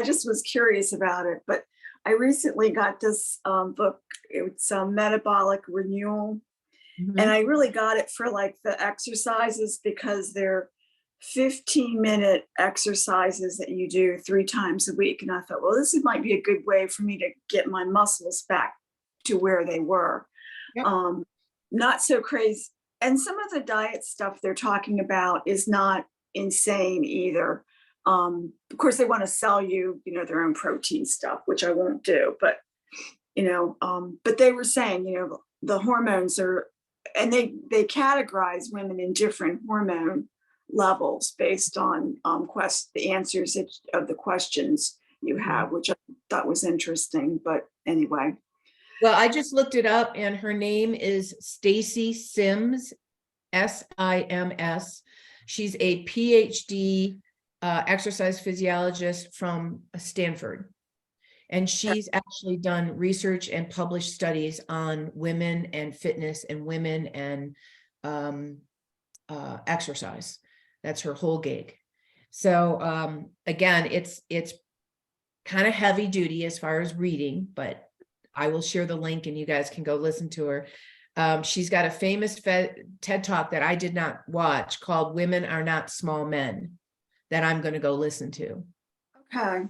S3: just was curious about it, but I recently got this book. It's Metabolic Renewal.
S1: Mhm.
S3: And I really got it for like the exercises, because they're 15-minute exercises that you do 3 times a week. And I thought, well, this might be a good way for me to get my muscles back to where they were.
S1: Yep.
S3: Not so crazy. And some of the diet stuff they're talking about is not insane either. Of course, they want to sell you, their own protein stuff, which I won't do. But, but they were saying, the hormones are, and they categorize women in different hormone levels based on the answers of the questions you have, which I thought was interesting. But anyway.
S1: Well, I just looked it up, and her name is Stacy Sims, Sims. She's a PhD exercise physiologist from Stanford. And she's actually done research and published studies on women and fitness and women and exercise. That's her whole gig. So again, it's kind of heavy duty as far as reading, but I will share the link and you guys can go listen to her. She's got a famous TED Talk that I did not watch called "Women Are Not Small Men" that I'm going to go listen to.
S3: Okay.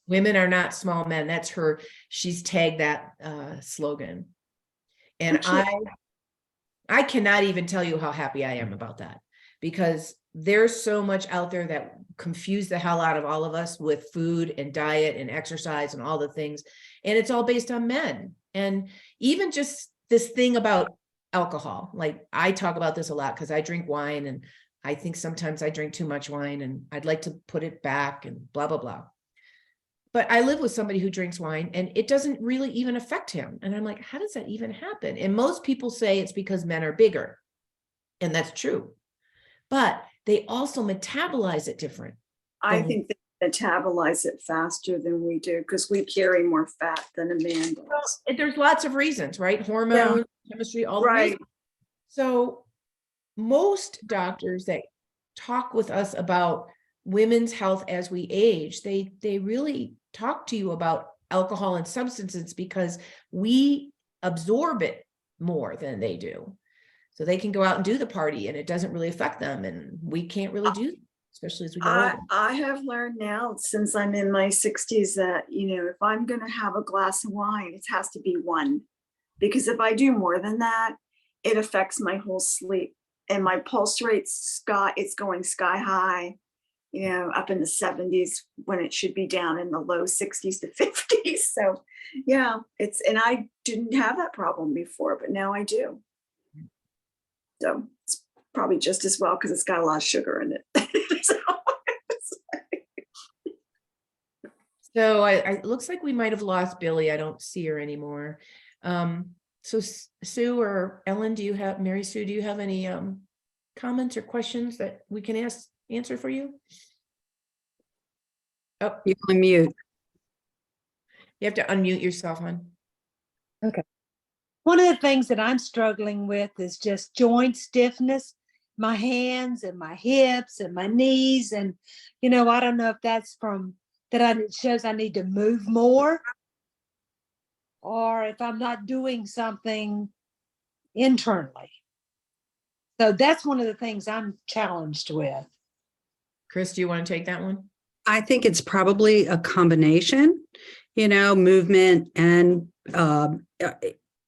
S1: Women are not small men. That's her. She's tagged that slogan. And I cannot even tell you how happy I am about that, because there's so much out there that confuse the hell out of all of us with food and diet and exercise and all the things. And it's all based on men. And even just this thing about alcohol, like I talk about this a lot because I drink wine, and I think sometimes I drink too much wine and I'd like to put it back and blah, blah, blah. But I live with somebody who drinks wine and it doesn't really even affect him. And I'm like, how does that even happen? And most people say it's because men are bigger. And that's true. But they also metabolize it different.
S3: I think they metabolize it faster than we do because we carry more fat than a man does.
S1: Well, there's lots of reasons, right? Hormones, chemistry, all the reasons. So most doctors that talk with us about women's health as we age, they really talk to you about alcohol and substances because we absorb it more than they do. So they can go out and do the party and it doesn't really affect them, and we can't really do that, especially as we get older.
S3: I have learned now, since I'm in my 60s, that if I'm going to have a glass of wine, it has to be one, because if I do more than that, it affects my whole sleep, and my pulse rate's it's going sky high, up in the 70s when it should be down in the low 60s to 50s. So yeah, and I didn't have that problem before, but now I do. So it's probably just as well because it's got a lot of sugar in it.
S1: So it looks like we might have lost Billy. I don't see her anymore. So Sue or Ellen, Mary Sue, do you have any comments or questions that we can answer for you? Oh,
S2: You're on mute.
S1: you have to unmute yourself, hon.
S4: Okay. One of the things that I'm struggling with is just joint stiffness, my hands and my hips and my knees. And, I don't know if that's it shows I need to move more, or if I'm not doing something internally. So that's one of the things I'm challenged with.
S1: Chris, do you want to take that one?
S2: I think it's probably a combination, movement and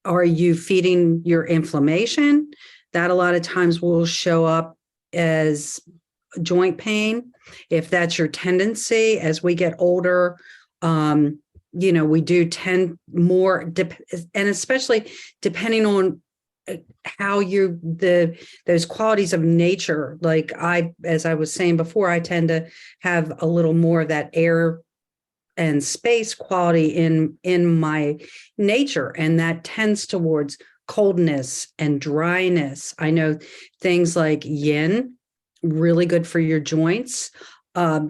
S2: are you feeding your inflammation? That a lot of times will show up as joint pain. If that's your tendency, as we get older, we do tend more, and especially depending on how those qualities of nature, like as I was saying before, I tend to have a little more of that air and space quality in my nature, and that tends towards coldness and dryness. I know things like yin, really good for your joints.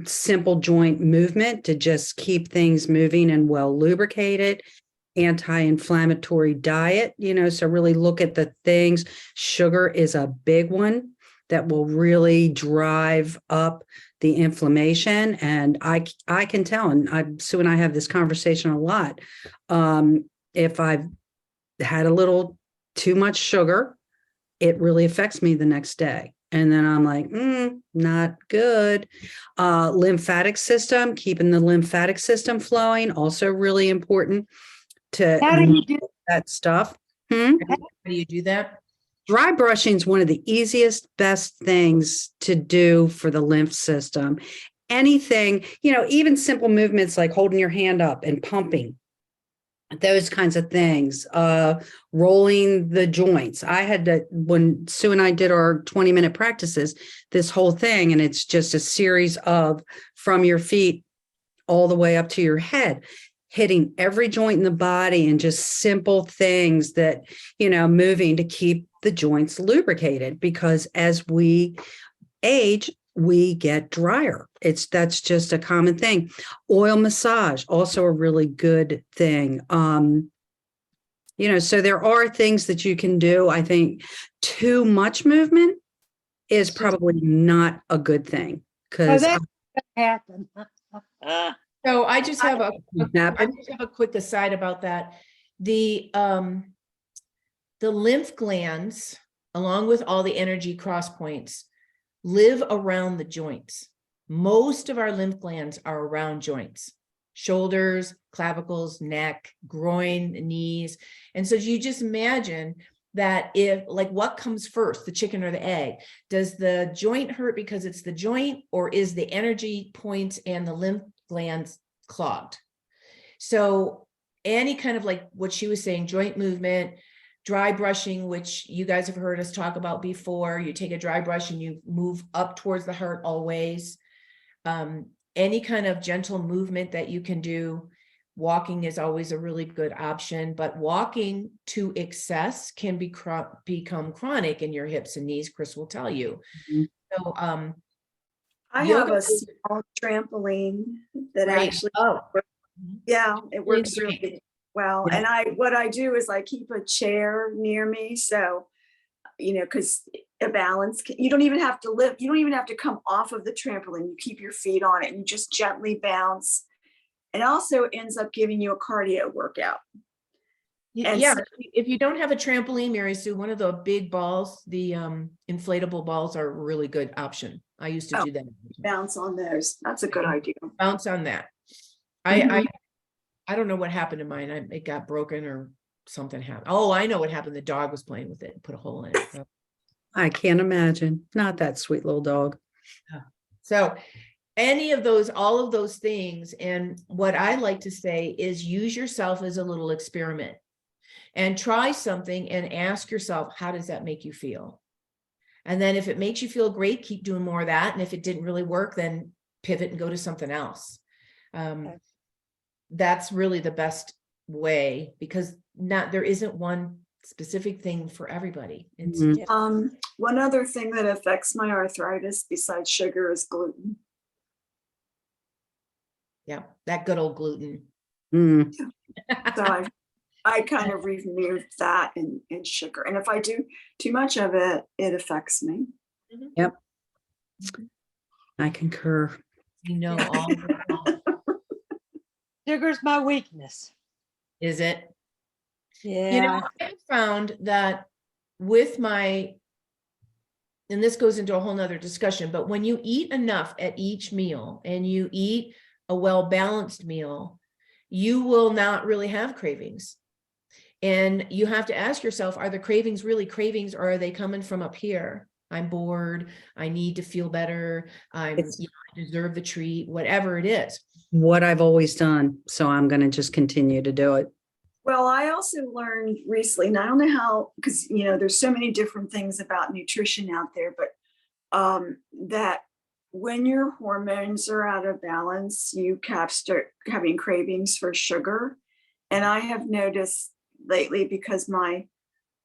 S2: Simple joint movement to just keep things moving and well lubricated. Anti-inflammatory diet, so really look at the things. Sugar is a big one that will really drive up the inflammation. And I can tell, and Sue and I have this conversation a lot. If I've had a little too much sugar, it really affects me the next day. And then I'm like, not good. Lymphatic system, keeping the lymphatic system flowing, also really important to
S4: How do you do?
S2: that stuff.
S1: How do you do that?
S2: Dry brushing is one of the easiest, best things to do for the lymph system. Anything, even simple movements like holding your hand up and pumping, those kinds of things, rolling the joints. I had to, when Sue and I did our 20-minute practices, this whole thing, and it's just a series of from your feet all the way up to your head, hitting every joint in the body and just simple things that, moving to keep the joints lubricated, because as we age, we get drier. That's just a common thing. Oil massage, also a really good thing. So there are things that you can do. I think too much movement is probably not a good thing, because
S4: that happen.
S1: So I just have a quick aside about that. The lymph glands, along with all the energy cross points, live around the joints. Most of our lymph glands are around joints, shoulders, clavicles, neck, groin, knees. And so you just imagine that what comes first, the chicken or the egg? Does the joint hurt because it's the joint, or is the energy points and the lymph glands clogged? So any kind of, like what she was saying, joint movement, dry brushing, which you guys have heard us talk about before. You take a dry brush and you move up towards the heart always. Any kind of gentle movement that you can do. Walking is always a really good option, but walking to excess can become chronic in your hips and knees. Chris will tell you.
S2: Mhm.
S1: So
S3: I have a small trampoline that actually, it works really well.
S1: Yeah.
S3: And what I do is I keep a chair near me. So, because a balance, you don't even have to lift, you don't even have to come off of the trampoline. You keep your feet on it and you just gently bounce. It also ends up giving you a cardio workout. And
S1: yeah, if you don't have a trampoline, Mary Sue, one of the big balls, the inflatable balls, are a really good option. I used to do that.
S3: Bounce on those. That's a good idea.
S1: Bounce on that.
S3: Mhm.
S1: I don't know what happened to mine. It got broken or something happened. Oh, I know what happened. The dog was playing with it and put a hole in it.
S2: I can't imagine. Not that sweet little dog.
S1: So all of those things. And what I like to say is use yourself as a little experiment and try something and ask yourself, how does that make you feel? And then if it makes you feel great, keep doing more of that. And if it didn't really work, then pivot and go to something else. That's really the best way, because there isn't one specific thing for everybody. It's
S3: One other thing that affects my arthritis besides sugar is gluten.
S1: Yeah, that good old gluten.
S3: So I kind of remove that and sugar. And if I do too much of it, it affects me.
S2: Yep. I concur.
S1: All
S4: Sugar's my weakness.
S1: is it?
S4: Yeah.
S1: I have found that and this goes into a whole nother discussion, but when you eat enough at each meal and you eat a well-balanced meal, you will not really have cravings. And you have to ask yourself, are the cravings really cravings, or are they coming from up here? I'm bored. I need to feel better. I deserve the treat, whatever it is.
S2: What I've always done. So I'm going to just continue to do it.
S3: Well, I also learned recently, and I don't know how, because, there's so many different things about nutrition out there, but that when your hormones are out of balance, you start having cravings for sugar. And I have noticed lately, because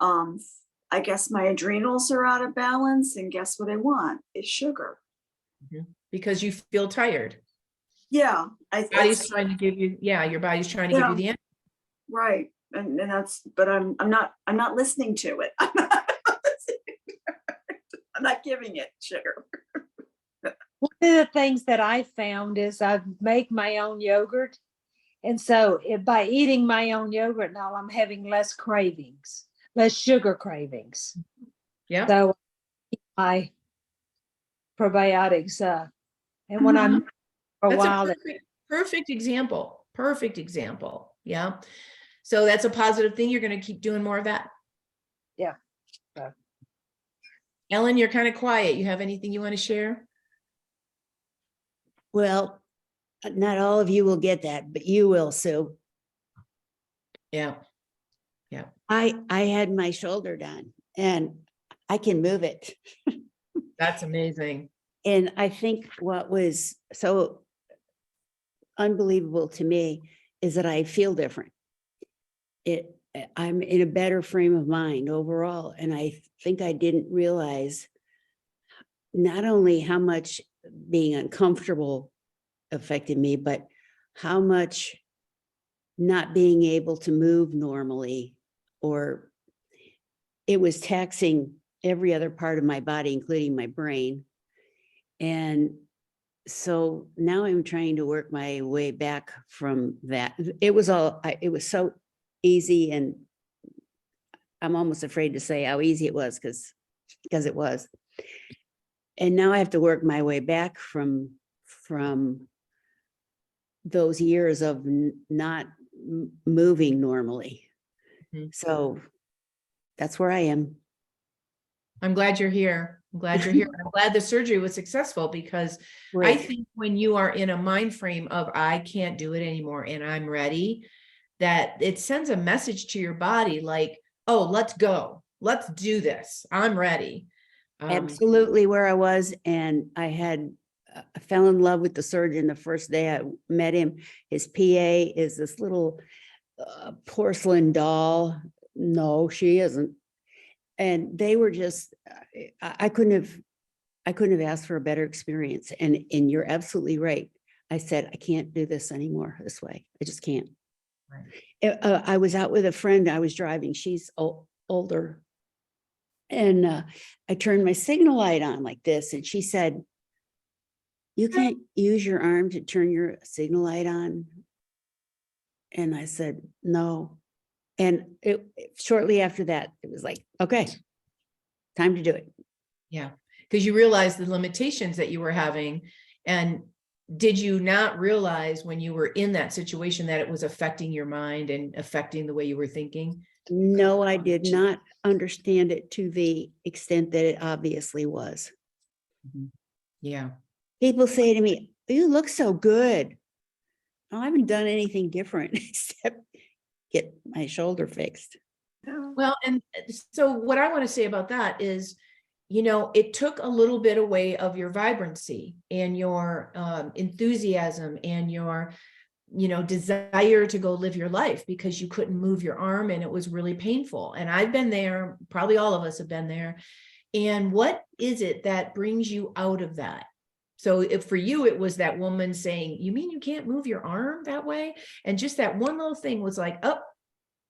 S3: I guess my adrenals are out of balance, and guess what I want is sugar.
S1: Because you feel tired.
S3: Yeah,
S1: Body's trying to give you, your body's trying to give you the energy.
S3: right. And that's, but I'm not listening to it. I'm not giving it sugar.
S4: One of the things that I found is I make my own yogurt. And so by eating my own yogurt now, I'm having less cravings, less sugar cravings.
S1: Yeah.
S4: So my probiotics, and when I'm for a
S1: That's
S4: while,
S1: perfect example. Perfect example. Yeah. So that's a positive thing. You're going to keep doing more of that.
S4: Yeah.
S1: Ellen, you're kind of quiet. You have anything you want to share?
S5: Well, not all of you will get that, but you will, Sue.
S1: Yeah.
S5: I had my shoulder done and I can move it.
S1: That's amazing.
S5: And I think what was so unbelievable to me is that I feel different. I'm in a better frame of mind overall. And I think I didn't realize not only how much being uncomfortable affected me, but how much not being able to move normally, or it was taxing every other part of my body, including my brain. And so now I'm trying to work my way back from that. It was so easy, and I'm almost afraid to say how easy it was because it was. And now I have to work my way back from those years of not moving normally.
S1: Mhm.
S5: So that's where I am.
S1: I'm glad you're here. I'm glad you're here. I'm glad the surgery was successful, because I think when you are in a mind frame of I can't do it anymore and I'm ready, that it sends a message to your body like, oh, let's go. Let's do this. I'm ready.
S5: Absolutely where I was. And I fell in love with the surgeon the first day I met him. His PA is this little porcelain doll. No, she isn't. And they were just, I couldn't have asked for a better experience. And you're absolutely right. I said, I can't do this anymore this way. I just can't. Right. I was out with a friend. I was driving. She's older. And I turned my signal light on like this. And she said, you can't use your arm to turn your signal light on. And I said, no. And shortly after that, it was like, okay, time to do it.
S1: Yeah. Because you realized the limitations that you were having. And did you not realize when you were in that situation that it was affecting your mind and affecting the way you were thinking?
S5: No, I did not understand it to the extent that it obviously was.
S1: Yeah.
S5: People say to me, you look so good. Oh, I haven't done anything different except get my shoulder fixed.
S1: Well, and so what I want to say about that is, it took a little bit away of your vibrancy and your enthusiasm and your, desire to go live your life, because you couldn't move your arm and it was really painful. And I've been there, probably all of us have been there. And what is it that brings you out of that? So if for you, it was that woman saying, you mean you can't move your arm that way? And just that one little thing was like, oh,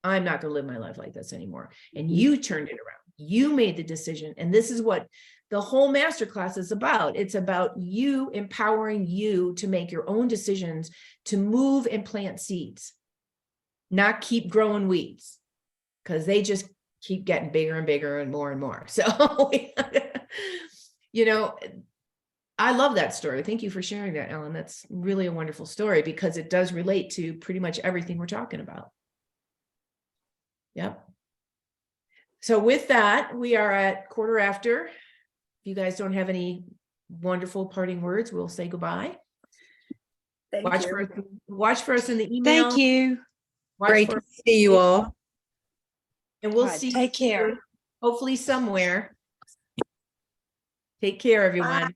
S1: I'm not going to live my life like this anymore. And you turned it around. You made the decision. And this is what the whole masterclass is about. It's about you empowering you to make your own decisions, to move and plant seeds, not keep growing weeds, because they just keep getting bigger and bigger and more. So, I love that story. Thank you for sharing that, Ellen. That's really a wonderful story, because it does relate to pretty much everything we're talking about. Yep. So with that, we are at 15:15. If you guys don't have any wonderful parting words, we'll say goodbye. Watch for us in the email.
S4: thank you.
S2: Great to see you all.
S1: And we'll
S4: All right,
S1: see
S4: take care.
S1: you hopefully somewhere. Take care, everyone.